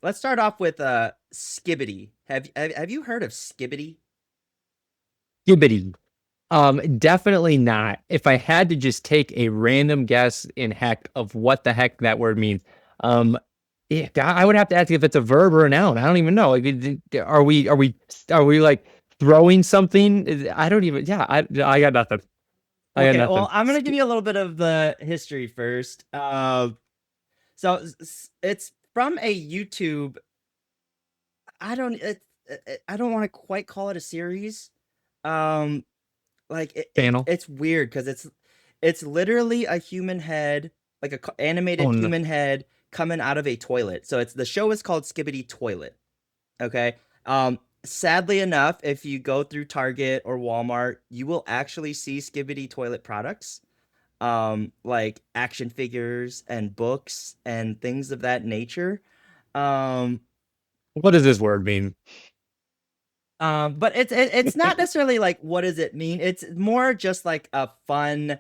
Let's start off with skibbity. Have you heard of skibbity? Gibbity. Definitely not. If I had to just take a random guess in heck of what the heck that word means, yeah, I would have to ask if it's a verb or a noun. I don't even know. Like, are we like throwing something? I don't even. Yeah, I got nothing. I got Okay, nothing. well, I'm gonna give you a little bit of the history first. So it's from a YouTube. I don't want to quite call it a series. Like Channel. it's weird because it's literally a human head, like a animated human head coming out of a toilet. So the show is called Skibbity Toilet. Okay. Sadly enough, if you go through Target or Walmart, you will actually see Skibbity Toilet products, like action figures and books and things of that nature. What does this word mean? But it's not necessarily like what does it mean? It's more just like a fun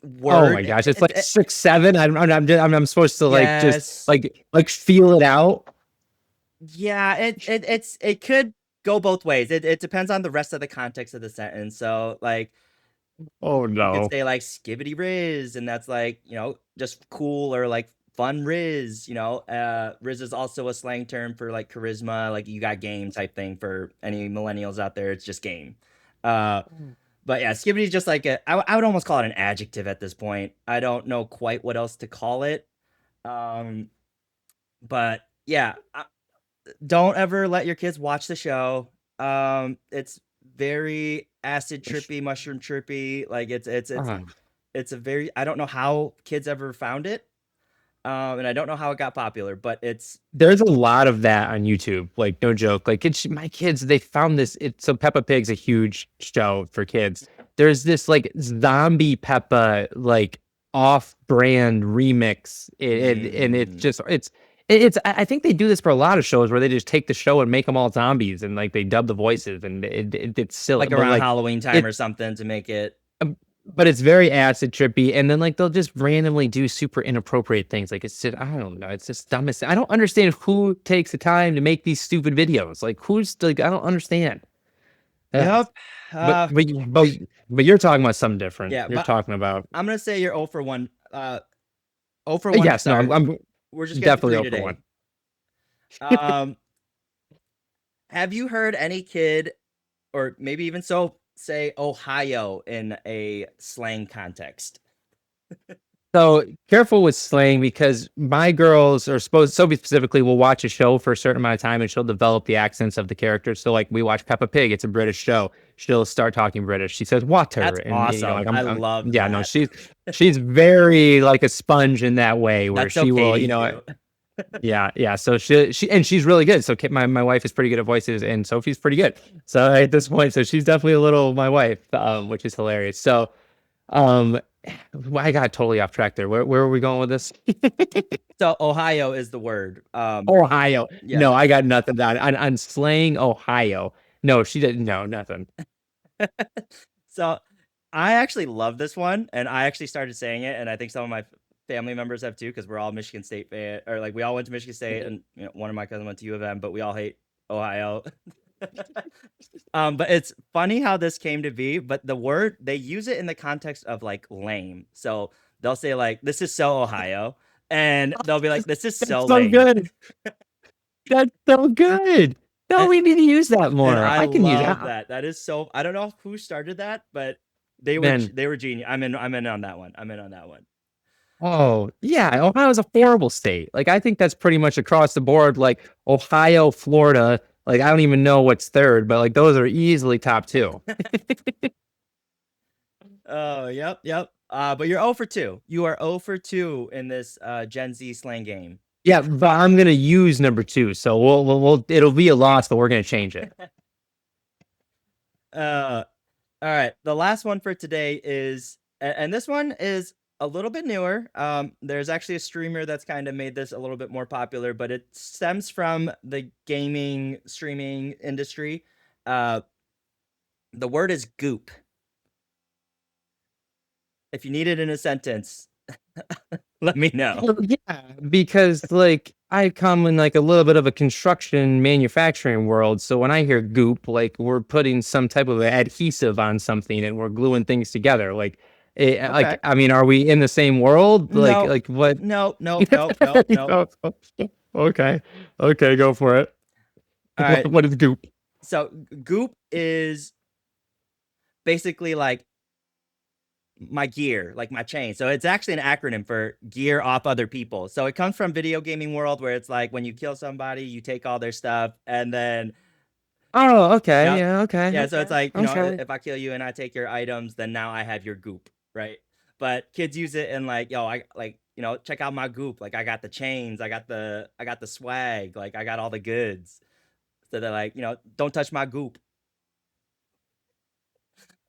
word. Oh my gosh, it's like 6, 7. I'm supposed to like just Yes. like feel it out. Yeah, it could go both ways. It depends on the rest of the context of the sentence. So like Oh you no. could say like skibbity riz, and that's like, just cool or like fun riz, riz is also a slang term for like charisma, like you got game type thing for any millennials out there. It's just game. But yeah, skibbity is just like I would almost call it an adjective at this point. I don't know quite what else to call it. But yeah, don't ever let your kids watch the show. It's very acid trippy, mushroom trippy. Like it's a very, I don't know how kids ever found it. And I don't know how it got popular, but There's a lot of that on YouTube. Like no joke. Like my kids, they found this. So Peppa Pig's a huge show for kids. There's this like zombie Peppa like off-brand remix, and I think they do this for a lot of shows where they just take the show and make them all zombies and like they dub the voices, and it's silly. like around Halloween time or something to make it. But it's very acid trippy, and then like they'll just randomly do super inappropriate things. Like it's just, I don't know, it's just dumbest. I don't understand who takes the time to make these stupid videos. Like who's like, I don't understand. Yep. But you're talking about something different. Yeah, You're talking about. I'm gonna say you're 0 for 1. 0 for 1. Yes, no, I'm we're just definitely 0 today. for 1. Have you heard any kid, or maybe even say Ohio in a slang context? So careful with slang, because my girls are supposed, Sophie specifically, will watch a show for a certain amount of time and she'll develop the accents of the characters. So like we watch Peppa Pig, it's a British show. She'll start talking British. She says water. That's awesome. I love yeah, that. no, she's very like a sponge in that way, where That's she will, yeah. So she's really good. So my wife is pretty good at voices, and Sophie's pretty good. So at this point, so she's definitely a little my wife, which is hilarious. So, I got totally off track there. Where are we going with this? So Ohio is the word. Ohio. Yeah. No, I got nothing down on slang. Ohio. No, she didn't. No, nothing. So I actually love this one, and I actually started saying it, and I think some of my family members have too, because we're all Michigan State fan, or like we all went to Michigan State, and one of my cousins went to U of M, but we all hate Ohio. But it's funny how this came to be, but the word, they use it in the context of like lame. So they'll say like, this is so Ohio, and they'll be like, this is so lame. Good. That's so good. No, we need to use that more. I can love use that. That is so, I don't know who started that, but they were genius. I'm in on that one. Oh, yeah. Ohio's a horrible state. Like, I think that's pretty much across the board. Like, Ohio, Florida. Like, I don't even know what's third, but like, those are easily top 2. Oh, yep. But you're 0 for 2. You are 0 for 2 in this Gen Z slang game. Yeah, but I'm gonna use number 2, so we'll it'll be a loss, but we're gonna change it. All right. The last one for today is, and this one is a little bit newer. There's actually a streamer that's kind of made this a little bit more popular, but it stems from the gaming streaming industry. The word is goop. If you need it in a sentence, let me know. Well, yeah, because like I come in like a little bit of a construction manufacturing world, so when I hear goop, like we're putting some type of adhesive on something and we're gluing things together. Like, like I mean, are we in the same world? Like, No. like what? No. Okay, go for it. All right. What is goop? So goop is basically like my gear, like my chain. So it's actually an acronym for gear off other people. So it comes from video gaming world where it's like when you kill somebody, you take all their stuff and then Oh, okay, Yep. yeah, okay. yeah, so it's like, you know, Okay. if I kill you and I take your items, then now I have your goop, right? But kids use it in like, yo, I like, you know, check out my goop. Like I got the chains, I got the swag, like I got all the goods. So they're like, you know, don't touch my goop.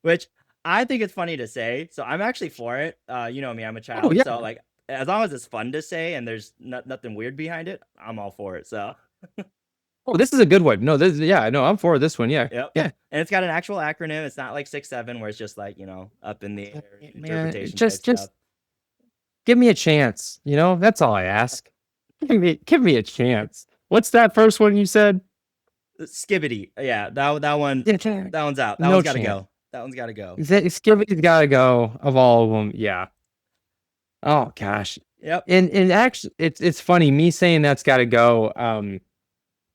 Which I think it's funny to say. So I'm actually for it. You know me, I'm a child. yeah. So like as long as it's fun to say and there's nothing weird behind it, I'm all for it. So Oh, this is a good one. No, this yeah, no, I'm for this one. Yeah. yep. Yeah. And it's got an actual acronym. It's not like 6-7 where it's just like, you know, up in the air Man, interpretation. just type stuff. give me a chance. You know, that's all I ask. Give me a chance. What's that first one you said? Skibbity. Yeah, that one Yeah, that one's out. That No one's gotta chance. go. That one's gotta go. Skibbity's gotta go of all of them. Yeah. Oh gosh. Yep. And actually, it's funny me saying that's gotta go.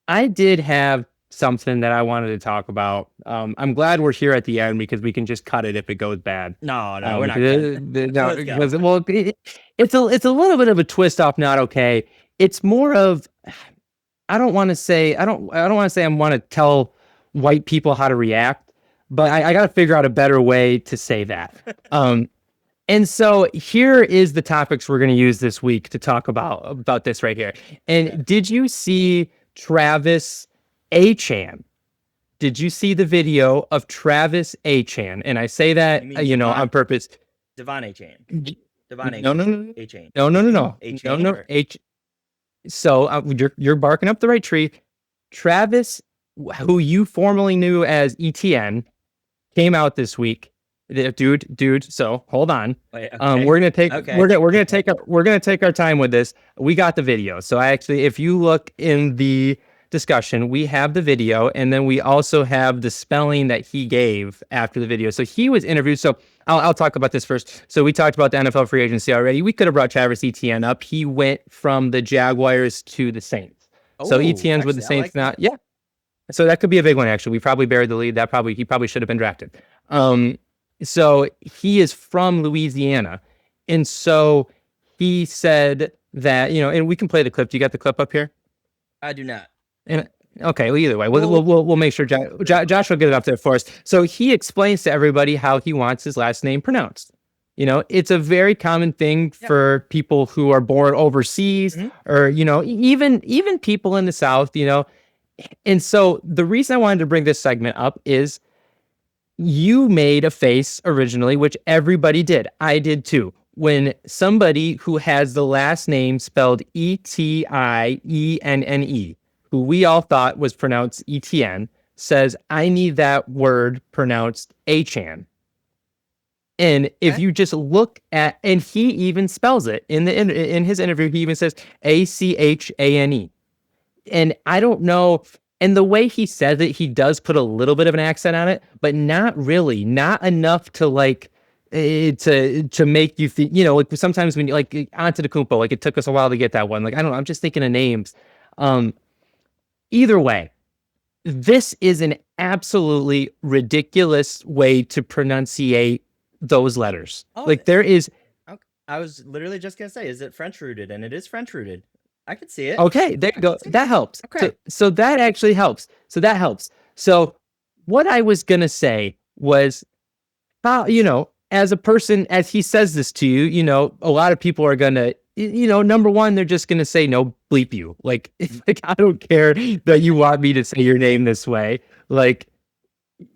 I did have something that I wanted to talk about. I'm glad we're here at the end because we can just cut it if it goes bad. No, we're not. because- no, Let's go. because, well, it's a little bit of a twist off. Not okay. It's more of I don't want to say I don't want to say I want to tell white people how to react, but I got to figure out a better way to say that. And so here is the topics we're going to use this week to talk about this right here. And did you see Travis Achan? Did you see the video of Travis Achan? And I say that You mean you know Devon? on purpose. Devon A-Chain. Devon A-Chain. No. A-Chain. No. A-Chain No. or- So you're barking up the right tree. Travis, who you formerly knew as ETN, came out this week. Dude. So hold on. Wait, okay. We're gonna take Okay. we're gonna take our time with this. We got the video. So actually, if you look in the discussion, we have the video, and then we also have the spelling that he gave after the video. So he was interviewed. So I'll talk about this first. So we talked about the NFL free agency already. We could have brought Travis Etienne up. He went from the Jaguars to the Saints. So Oh, Etienne's with the actually, I Saints like now. that. Yeah. So that could be a big one. Actually, we probably buried the lead. He probably should have been drafted. So he is from Louisiana, and so he said that and we can play the clip. Do you got the clip up here? I do not. And okay, well, either way, we'll make sure Josh will get it up there for us. So he explains to everybody how he wants his last name pronounced. It's a very common thing for people who are born overseas, or even people in the South. And so the reason I wanted to bring this segment up is you made a face originally, which everybody did. I did too. When somebody who has the last name spelled Etienne, who we all thought was pronounced Etienne, says, I need that word pronounced Achan. And if you just look at, and he even spells it in his interview, he even says Achane. And I don't know. And the way he says it, he does put a little bit of an accent on it, but not really, not enough to like to make you think. Like sometimes when you like Antetokounmpo, like it took us a while to get that one. Like I don't know, I'm just thinking of names. Either way, this is an absolutely ridiculous way to pronunciate those letters. Like there is. I was literally just gonna say, is it French rooted? And it is French rooted. I could see it. Okay, there you go. That helps. Okay. So that actually helps. So what I was gonna say was, as a person, as he says this to you, you know, a lot of people are gonna, you know, number one, they're just gonna say no, bleep you. Like I don't care that you want me to say your name this way. Like,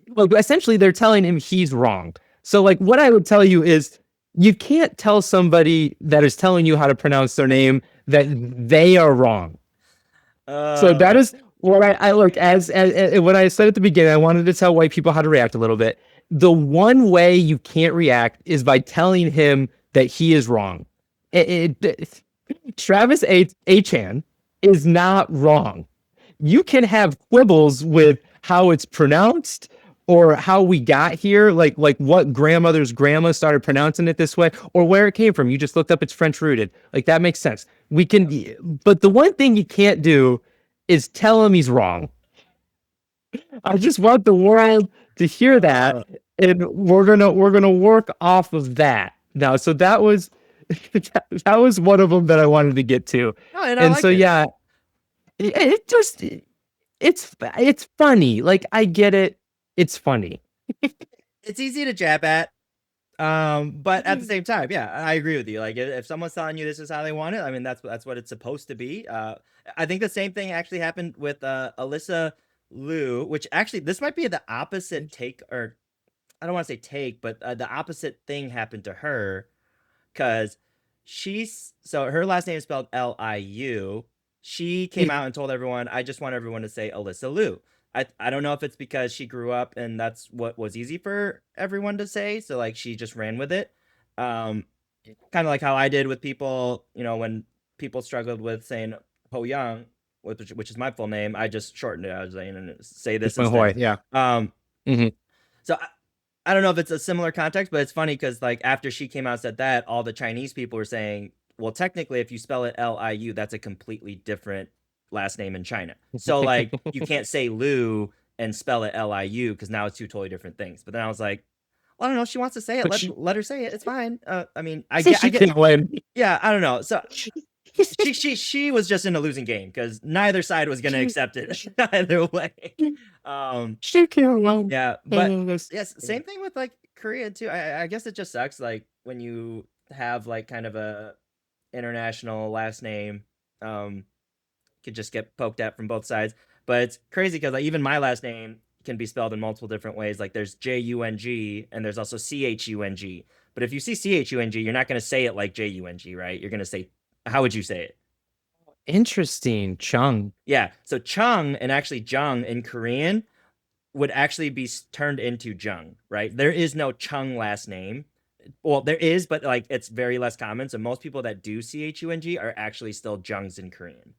well, essentially, they're telling him he's wrong. So, like, what I would tell you is, you can't tell somebody that is telling you how to pronounce their name that they are wrong. So that is what I look as when I said at the beginning, I wanted to tell white people how to react a little bit. The one way you can't react is by telling him that he is wrong. Travis Achan is not wrong. You can have quibbles with how it's pronounced or how we got here, like what grandmother's grandma started pronouncing it this way, or where it came from. You just looked up it's French rooted. Like that makes sense. We can, but the one thing you can't do is tell him he's wrong. I just want the world to hear that, and we're gonna work off of that now. So that was that was one of them that I wanted to get to, and so yeah, it just it's funny. Like I get it. It's funny. It's easy to jab at, but at the same time, yeah, I agree with you. Like if someone's telling you this is how they want it, I mean that's what it's supposed to be. I think the same thing actually happened with Alyssa Liu, which actually this might be the opposite take, or I don't want to say take, but the opposite thing happened to her, because so her last name is spelled Liu. She came out and told everyone, I just want everyone to say Alyssa Liu. I don't know if it's because she grew up and that's what was easy for everyone to say, so like she just ran with it. Kind of like how I did with people, you know, when people struggled with saying Ho Young, which is my full name, I just shortened it. I was saying, say this instead. Yeah. So I don't know if it's a similar context, but it's funny because like after she came out and said that, all the Chinese people were saying, well, technically, if you spell it Liu, that's a completely different last name in China. So like you can't say Liu and spell it Liu because now it's two totally different things. But then I was like, well, I don't know. She wants to say it. Let her say it. It's fine. I mean, I get win. Yeah, I don't know. So she was just in a losing game because neither side was going to accept it either way. She can't win. Yeah, but yes, same thing with like Korea too. I guess it just sucks like when you have like kind of a international last name, could just get poked at from both sides. But it's crazy because like even my last name can be spelled in multiple different ways. Like there's Jung and there's also Chung. But if you see Chung, you're not going to say it like Jung, right? You're going to say, how would you say it? Interesting. Chung. Yeah. So Chung and actually Jung in Korean would actually be turned into Jung, right? There is no Chung last name. Well, there is, but like it's very less common. So most people that do Chung are actually still Jungs in Korean.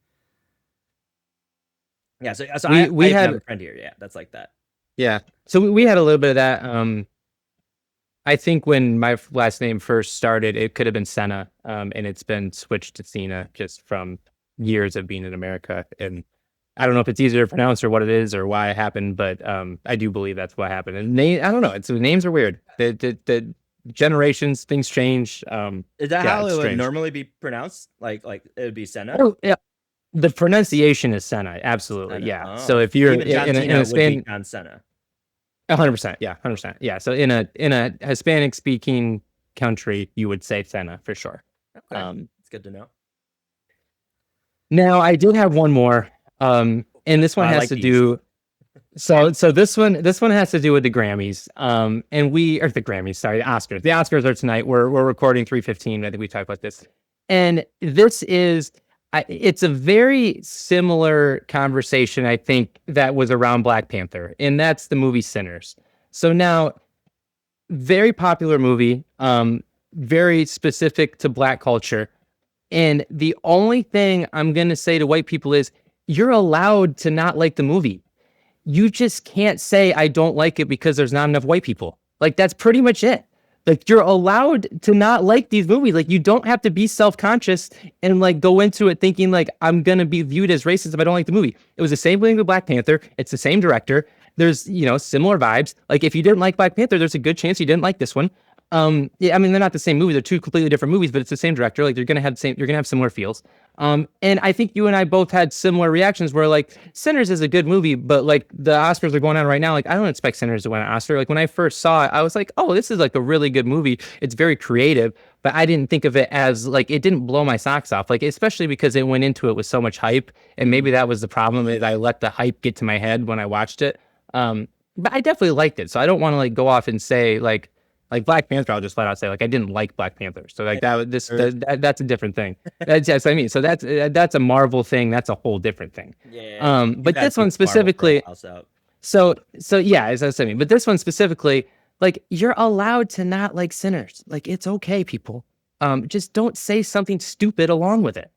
Yeah, so we had a friend here. Yeah, that's like that. Yeah, so we had a little bit of that. I think when my last name first started, it could have been Senna, and it's been switched to Cena just from years of being in America. And I don't know if it's easier to pronounce or what it is or why it happened, but I do believe that's what happened. And I don't know. The names are weird. The generations, things change. Is that how it would normally be pronounced? Like it would be Senna? Oh, yeah. The pronunciation is Senna, absolutely, Senna. Yeah. Oh. So if you're in a Hispanic, on Senna, 100%, yeah, 100%, yeah. So in a Hispanic speaking country, you would say Senna for sure. Okay. It's good to know. Now I did have one more, and this one has to do. So this one has to do with the Grammys, and the Grammys, sorry, the Oscars. The Oscars are tonight. We're recording 3:15. I think we talked about this, and this is. It's a very similar conversation, I think, that was around Black Panther, and that's the movie Sinners. So now, very popular movie, very specific to Black culture, and the only thing I'm going to say to white people is, you're allowed to not like the movie. You just can't say, I don't like it because there's not enough white people. Like, that's pretty much it. Like, you're allowed to not like these movies. Like, you don't have to be self-conscious and, like, go into it thinking, like, I'm going to be viewed as racist if I don't like the movie. It was the same thing with Black Panther. It's the same director. There's, similar vibes. Like, if you didn't like Black Panther, there's a good chance you didn't like this one. Yeah, I mean they're not the same movie. They're two completely different movies, but it's the same director. Like you're gonna have similar feels. And I think you and I both had similar reactions where like Sinners is a good movie, but like the Oscars are going on right now. Like I don't expect Sinners to win an Oscar. Like when I first saw it, I was like, oh, this is like a really good movie. It's very creative, but I didn't think of it as like it didn't blow my socks off. Like especially because it went into it with so much hype, and maybe that was the problem is I let the hype get to my head when I watched it. But I definitely liked it, so I don't want to like go off and say like Black Panther, I'll just flat out say like I didn't like Black Panther. So like that's a different thing. That's what I mean. So that's a Marvel thing. That's a whole different thing. Yeah. But this one specifically. So yeah, as I was saying. But this one specifically, like you're allowed to not like Sinners. Like it's okay, people. Just don't say something stupid along with it.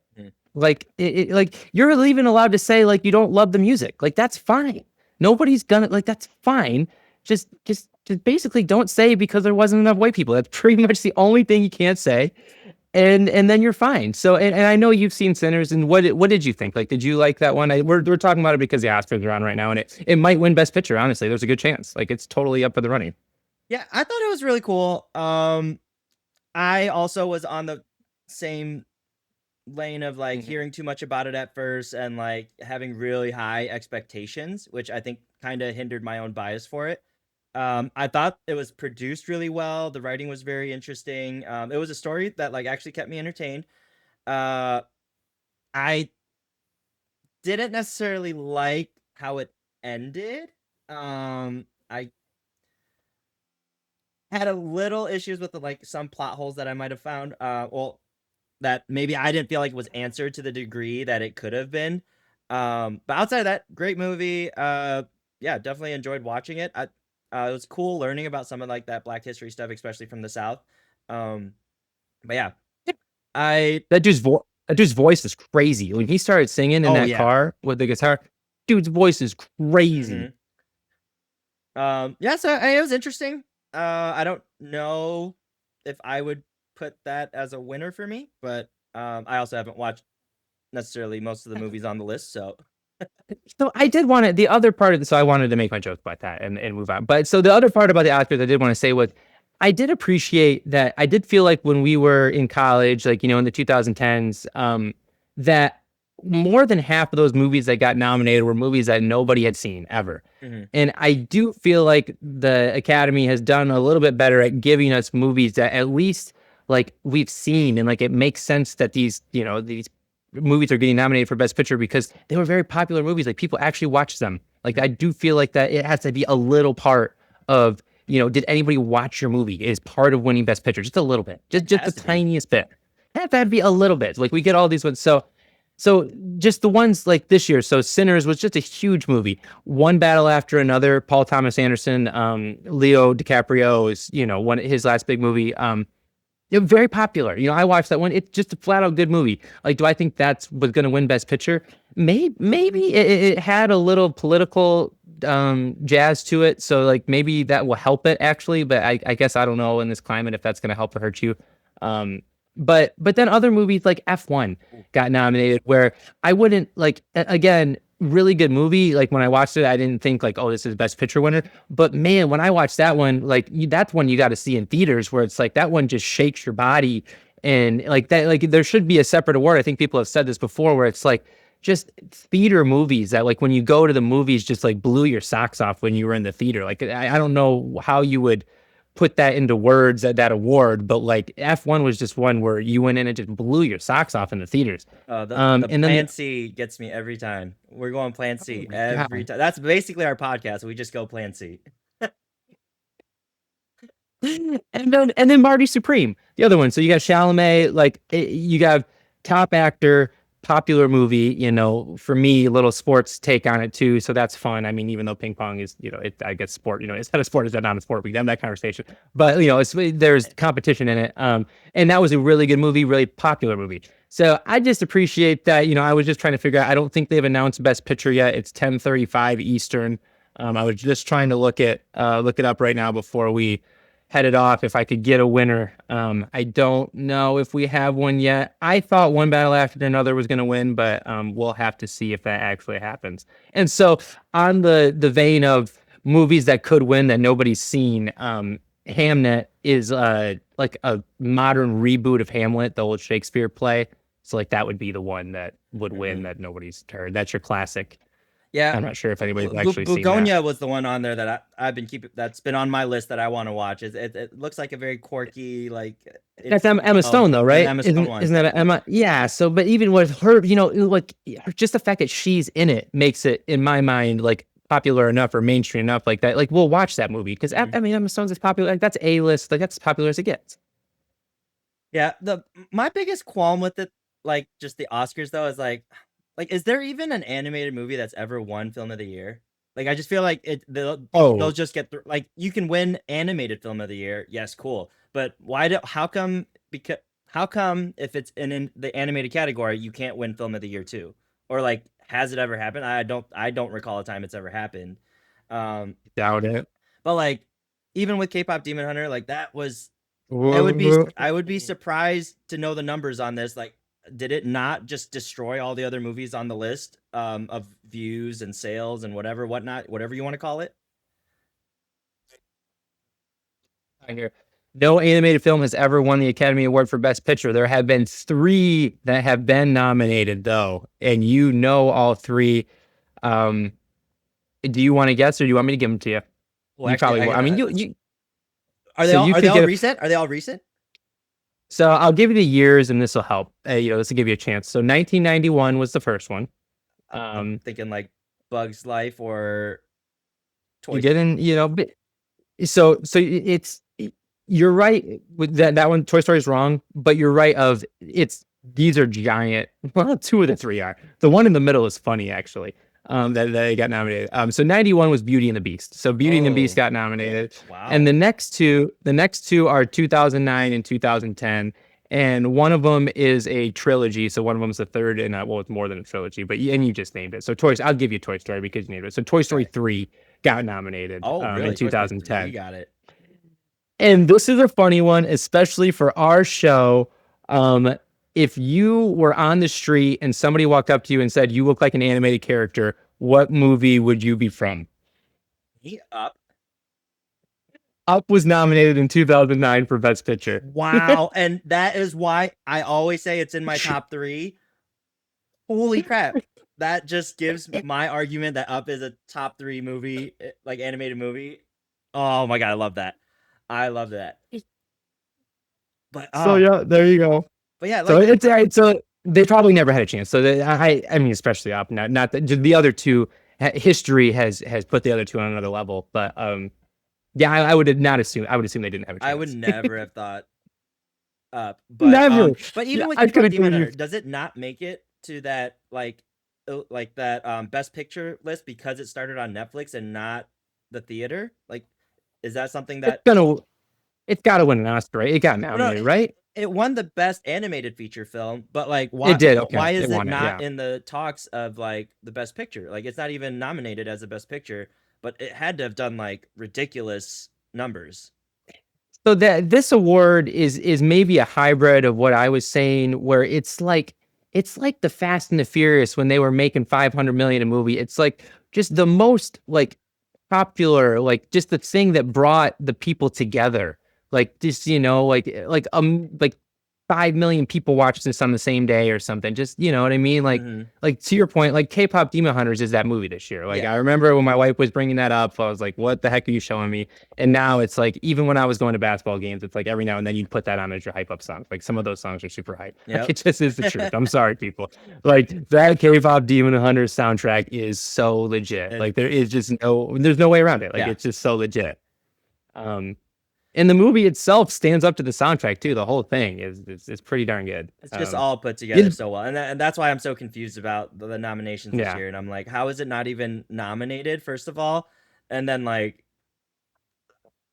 Like like you're even allowed to say like you don't love the music. Like that's fine. Nobody's gonna like that's fine. Just basically don't say because there wasn't enough white people. That's pretty much the only thing you can't say. And then you're fine. So and I know you've seen Sinners, and what did you think? Like, did you like that one? We're talking about it because the Oscars are on right now, and it might win Best Picture. Honestly, there's a good chance. Like, it's totally up for the running. Yeah, I thought it was really cool. I also was on the same lane of like hearing too much about it at first and like having really high expectations, which I think kind of hindered my own bias for it. I thought it was produced really well. The writing was very interesting. It was a story that like actually kept me entertained. I didn't necessarily like how it ended. I had a little issues with the, like some plot holes that I might have found. Well, that maybe I didn't feel like it was answered to the degree that it could have been. But outside of that, great movie. Yeah, definitely enjoyed watching it. It was cool learning about some of like that Black history stuff, especially from the South. But yeah, that dude's voice is crazy. When he started singing in that car with the guitar, dude's voice is crazy. Yeah, so it was interesting. I don't know if I would put that as a winner for me, but I also haven't watched necessarily most of the movies on the list, so I did want to the other part of this, so I wanted to make my joke about that and move on. But so the other part about the Oscars I did want to say was I did appreciate that. I did feel like when we were in college, like, you know, in the 2010s, that more than half of those movies that got nominated were movies that nobody had seen ever. And I do feel like the Academy has done a little bit better at giving us movies that at least like we've seen, and like it makes sense that these, you know, these movies are getting nominated for Best Picture because they were very popular movies. Like people actually watched them. Like I do feel like that it has to be a little part of, you know, did anybody watch your movie is part of winning Best Picture, just a little bit, just the tiniest bit. That'd be a little bit. Like we get all these ones. So just the ones like this year. So Sinners was just a huge movie. One battle after another. Paul Thomas Anderson, Leo DiCaprio is, you know, his last big movie. It was very popular. You know, I watched that one. It's just a flat out good movie. Like, do I think that's what's going to win Best Picture? Maybe it had a little political jazz to it. So like maybe that will help it actually. But I guess I don't know in this climate if that's going to help or hurt you. But then other movies like F1 got nominated where I wouldn't like, again, really good movie. Like when I watched it, I didn't think like, oh, this is Best Picture winner. But man, when I watched that one, like that's one you got to see in theaters where it's like that one just shakes your body. And like that, like there should be a separate award. I think people have said this before where it's like just theater movies that like when you go to the movies just like blew your socks off when you were in the theater. Like I don't know how you would put that into words at that award, but like F1 was just one where you went in and just blew your socks off in the theaters. The Plan C gets me every time. We're going Plan C every time. That's basically our podcast. We just go Plan C. and then Marty Supreme, the other one. So you got Chalamet, like you got top actor, popular movie, you know, for me, a little sports take on it too. So that's fun. I mean, even though ping pong is, you know, I guess sport, you know, is that a sport? Is that not a sport? We can have that conversation, but you know, there's competition in it. And that was a really good movie, really popular movie. So I just appreciate that, you know, I was just trying to figure out, I don't think they've announced Best Picture yet. It's 10:35 Eastern. I was just trying to look it up right now before we headed off if I could get a winner. I don't know if we have one yet. I thought One Battle After Another was going to win, but we'll have to see if that actually happens. And so on the vein of movies that could win that nobody's seen, Hamnet is like a modern reboot of Hamlet, the old Shakespeare play. So like that would be the one that would win that nobody's heard. That's your classic. Yeah, I'm not sure if anybody's actually seen that. Bugonia was the one on there that I've been keeping. That's been on my list that I want to watch. It looks like a very quirky, like That's Emma Stone though, right? Emma Stone one. Isn't that Emma? Yeah. So, but even with her, like just the fact that she's in it makes it, in my mind, like popular enough or mainstream enough, like that. Like we'll watch that movie because I mean Emma Stone's is popular. Like that's A-list. Like that's as popular as it gets. Yeah. My biggest qualm with it, like just the Oscars though, is like, is there even an animated movie that's ever won Film of the Year? Like, I just feel like they'll just get through. Like, you can win animated Film of the Year, yes, cool. But how come if it's in the animated category, you can't win Film of the Year too? Or like, has it ever happened? I don't recall a time it's ever happened. Doubt it. But like, even with K-pop Demon Hunter, like I would be surprised to know the numbers on this. Like, did it not just destroy all the other movies on the list of views and sales and whatever you want to call it? Here, no animated film has ever won the Academy Award for Best Picture. There have been 3 that have been nominated, though, and all 3. Do you want to guess, or do you want me to give them to you? Well, you probably will. I mean, you are they all recent? Are they all recent? So I'll give you the years, and this will help. This will give you a chance. So 1991 was the first one. I'm thinking like Bug's Life or Toy Story. But, so it's you're right with that one. Toy Story is wrong, but you're right. These are giant. Well, 2 of the 3 are. The one in the middle is funny actually. That they got nominated. So 91 was Beauty and the Beast. So Beauty and the Beast got nominated. Wow. And the next two are 2009 and 2010. And one of them is a trilogy. So one of them is the third, and it's more than a trilogy. But you just named it. So I'll give you Toy Story because you named it. So Toy Story 3 got nominated. Really? In 2010. You got it. And this is a funny one, especially for our show. If you were on the street and somebody walked up to you and said, you look like an animated character, what movie would you be from? Up. Up was nominated in 2009 for Best Picture. Wow. And that is why I always say it's in my top 3. Holy crap. That just gives my argument that Up is a top 3 movie, like animated movie. Oh my God. I love that. But so yeah, there you go. But yeah, so it's so they probably never had a chance. So I mean, especially Up, not the other 2. History has put the other 2 on another level. But yeah, I would not assume. I would assume they didn't have a chance. I would never have thought Up. But never. But even with Demon Hunter, does it not make it to that like that Best Picture list because it started on Netflix and not the theater? Like, is that something that it's got to win an Oscar, right? It got nominated, right? It won the Best Animated Feature Film, but like, why? It did. Okay. Why is it not in the talks of like the Best Picture? Like, it's not even nominated as a Best Picture, but it had to have done like ridiculous numbers. So this award is maybe a hybrid of what I was saying, where it's like the Fast and the Furious when they were making $500 million a movie. It's like just the most like popular, like just the thing that brought the people together. Like just, like 5 million people watch this on the same day or something. Just, you know what I mean? Like, like to your point, like K-pop Demon Hunters is that movie this year. Like, I remember when my wife was bringing that up, I was like, what the heck are you showing me? And now it's like, even when I was going to basketball games, it's like every now and then you'd put that on as your hype up song. Like some of those songs are super hype. Yep. Like, it just is the truth. I'm sorry, people. Like that K-pop Demon Hunters soundtrack is so legit. Like there's no way around it. Like it's just so legit. And the movie itself stands up to the soundtrack too. The whole thing is pretty darn good. It's just all put together so well, and that's why I'm so confused about the nominations this year. And I'm like, how is it not even nominated? First of all, and then like,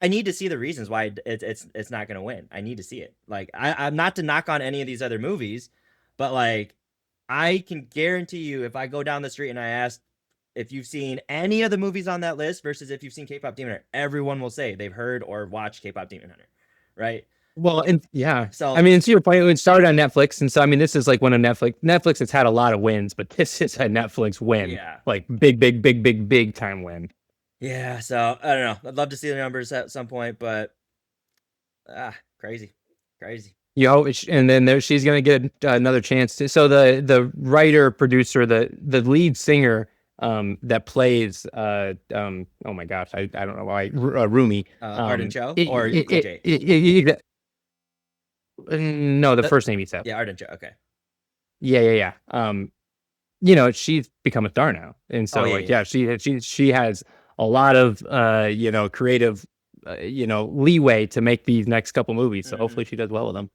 I need to see the reasons why it's not going to win. I need to see it. Like, I'm not to knock on any of these other movies, but like, I can guarantee you, if I go down the street and I ask if you've seen any of the movies on that list versus if you've seen K-pop Demon Hunter, everyone will say they've heard or watched K-pop Demon Hunter, right? Well, and so I mean, to your point, it started on Netflix, and so I mean, this is like one of Netflix has had a lot of wins, but this is a Netflix win, like big time win. Yeah, so I don't know. I'd love to see the numbers at some point, but Crazy. And then she's gonna get another chance to. So the writer, producer, the lead singer that plays oh my gosh, I don't know why, Rumi, Arden Cho or DJ? No, the first name he said. Yeah, Arden Cho. Okay. Yeah. She's become a star now, and so she has a lot of creative leeway to make these next couple movies. So hopefully she does well with them.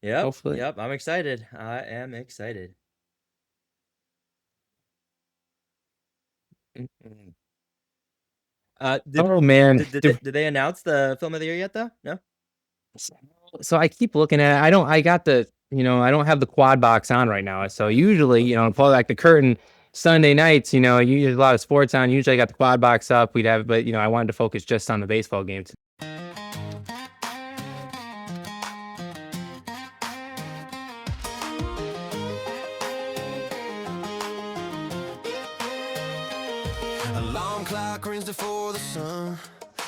Yep. Hopefully. Yep. I'm excited. I am excited. Did they announce the film of the year yet though? No. So I keep looking at it. I don't have the quad box on right now. So usually, pull back the curtain Sunday nights, there's a lot of sports on. Usually I got the quad box up. But I wanted to focus just on the baseball games. Alarm clock rings before the sun.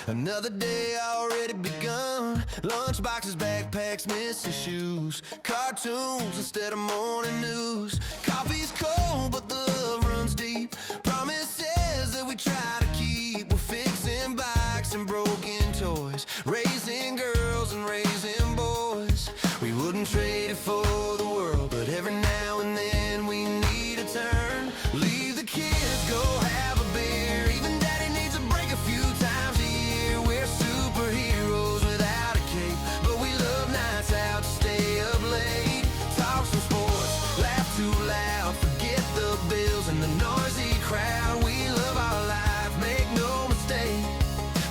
Another day already begun. Lunch boxes, backpacks, missing shoes. Cartoons instead of morning news. Coffee's cold, but the love runs deep. Promises that we try to keep. We're fixing bikes and broken toys. Raising girls and raising boys. We wouldn't trade it for the world, but every now and then we need a turn. Leave the kids, go have a beer. Even daddy needs a break a few times a year. We're superheroes without a cape, but we love nights out to stay up late. Talk some sports, laugh too loud, forget the bills and the noisy crowd. We love our life, make no mistake,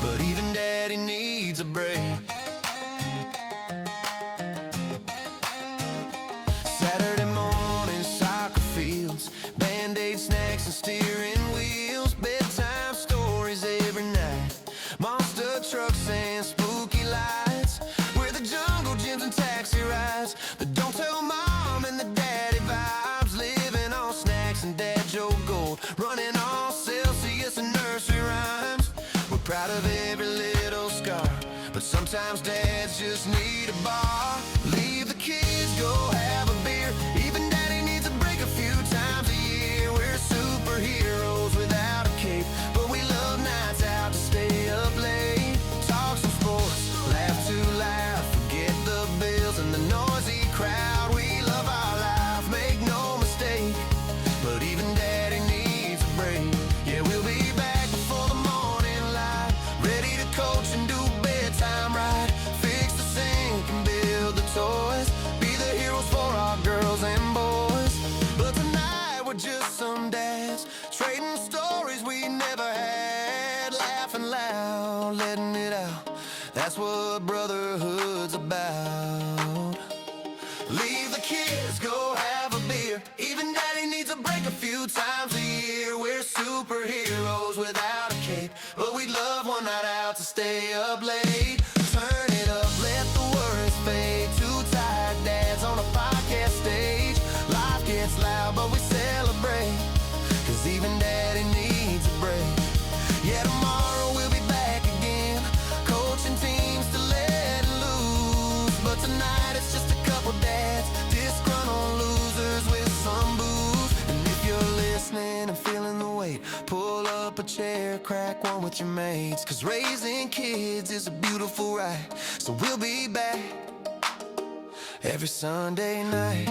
but even daddy needs a break. Saturday morning, soccer fields, Band-Aid snacks and steering wheels, bedtime stories every night, monster trucks and spooky lights. We're the jungle gyms and taxi rides, the don't tell mom and the daddy vibes, living on snacks and dad joke gold, running on Celsius and nursery rhymes. We're proud of every little scar, but sometimes dads just need a bar. Leave the kids, go have a beer. Even daddy needs a break a few times a year. We're superheroes without a cape, but we love nights out to stay up late. Talk some sports, laugh too loud, forget the bills and the noisy crowd. We love our life, make no mistake, but even daddy needs a break. Yeah, we'll be back before the morning light, ready to coach and do bedtime right, fix the sink and build the toys, be the heroes for our girls and boys. But tonight we're just some dads, trading stories we never had, laughing loud, letting it out. That's what brotherhood's about. Leave the kids, go have a beer. Even daddy needs a break a few times a year. We're superheroes without a cape, but we love one night out to stay up late. Turn it up, let the words fade. Two tired dads on a podcast stage. Life gets loud, but we celebrate, 'cause even daddy needs a break. Yeah, tomorrow we'll be back again, coaching teams to let it loose. But tonight it's just a couple dads, disgruntled losers with some booze. And if you're listening and feeling the weight, pull up a chair, crack one with your mates, 'cause raising kids is a beautiful ride. So we'll be back every Sunday night.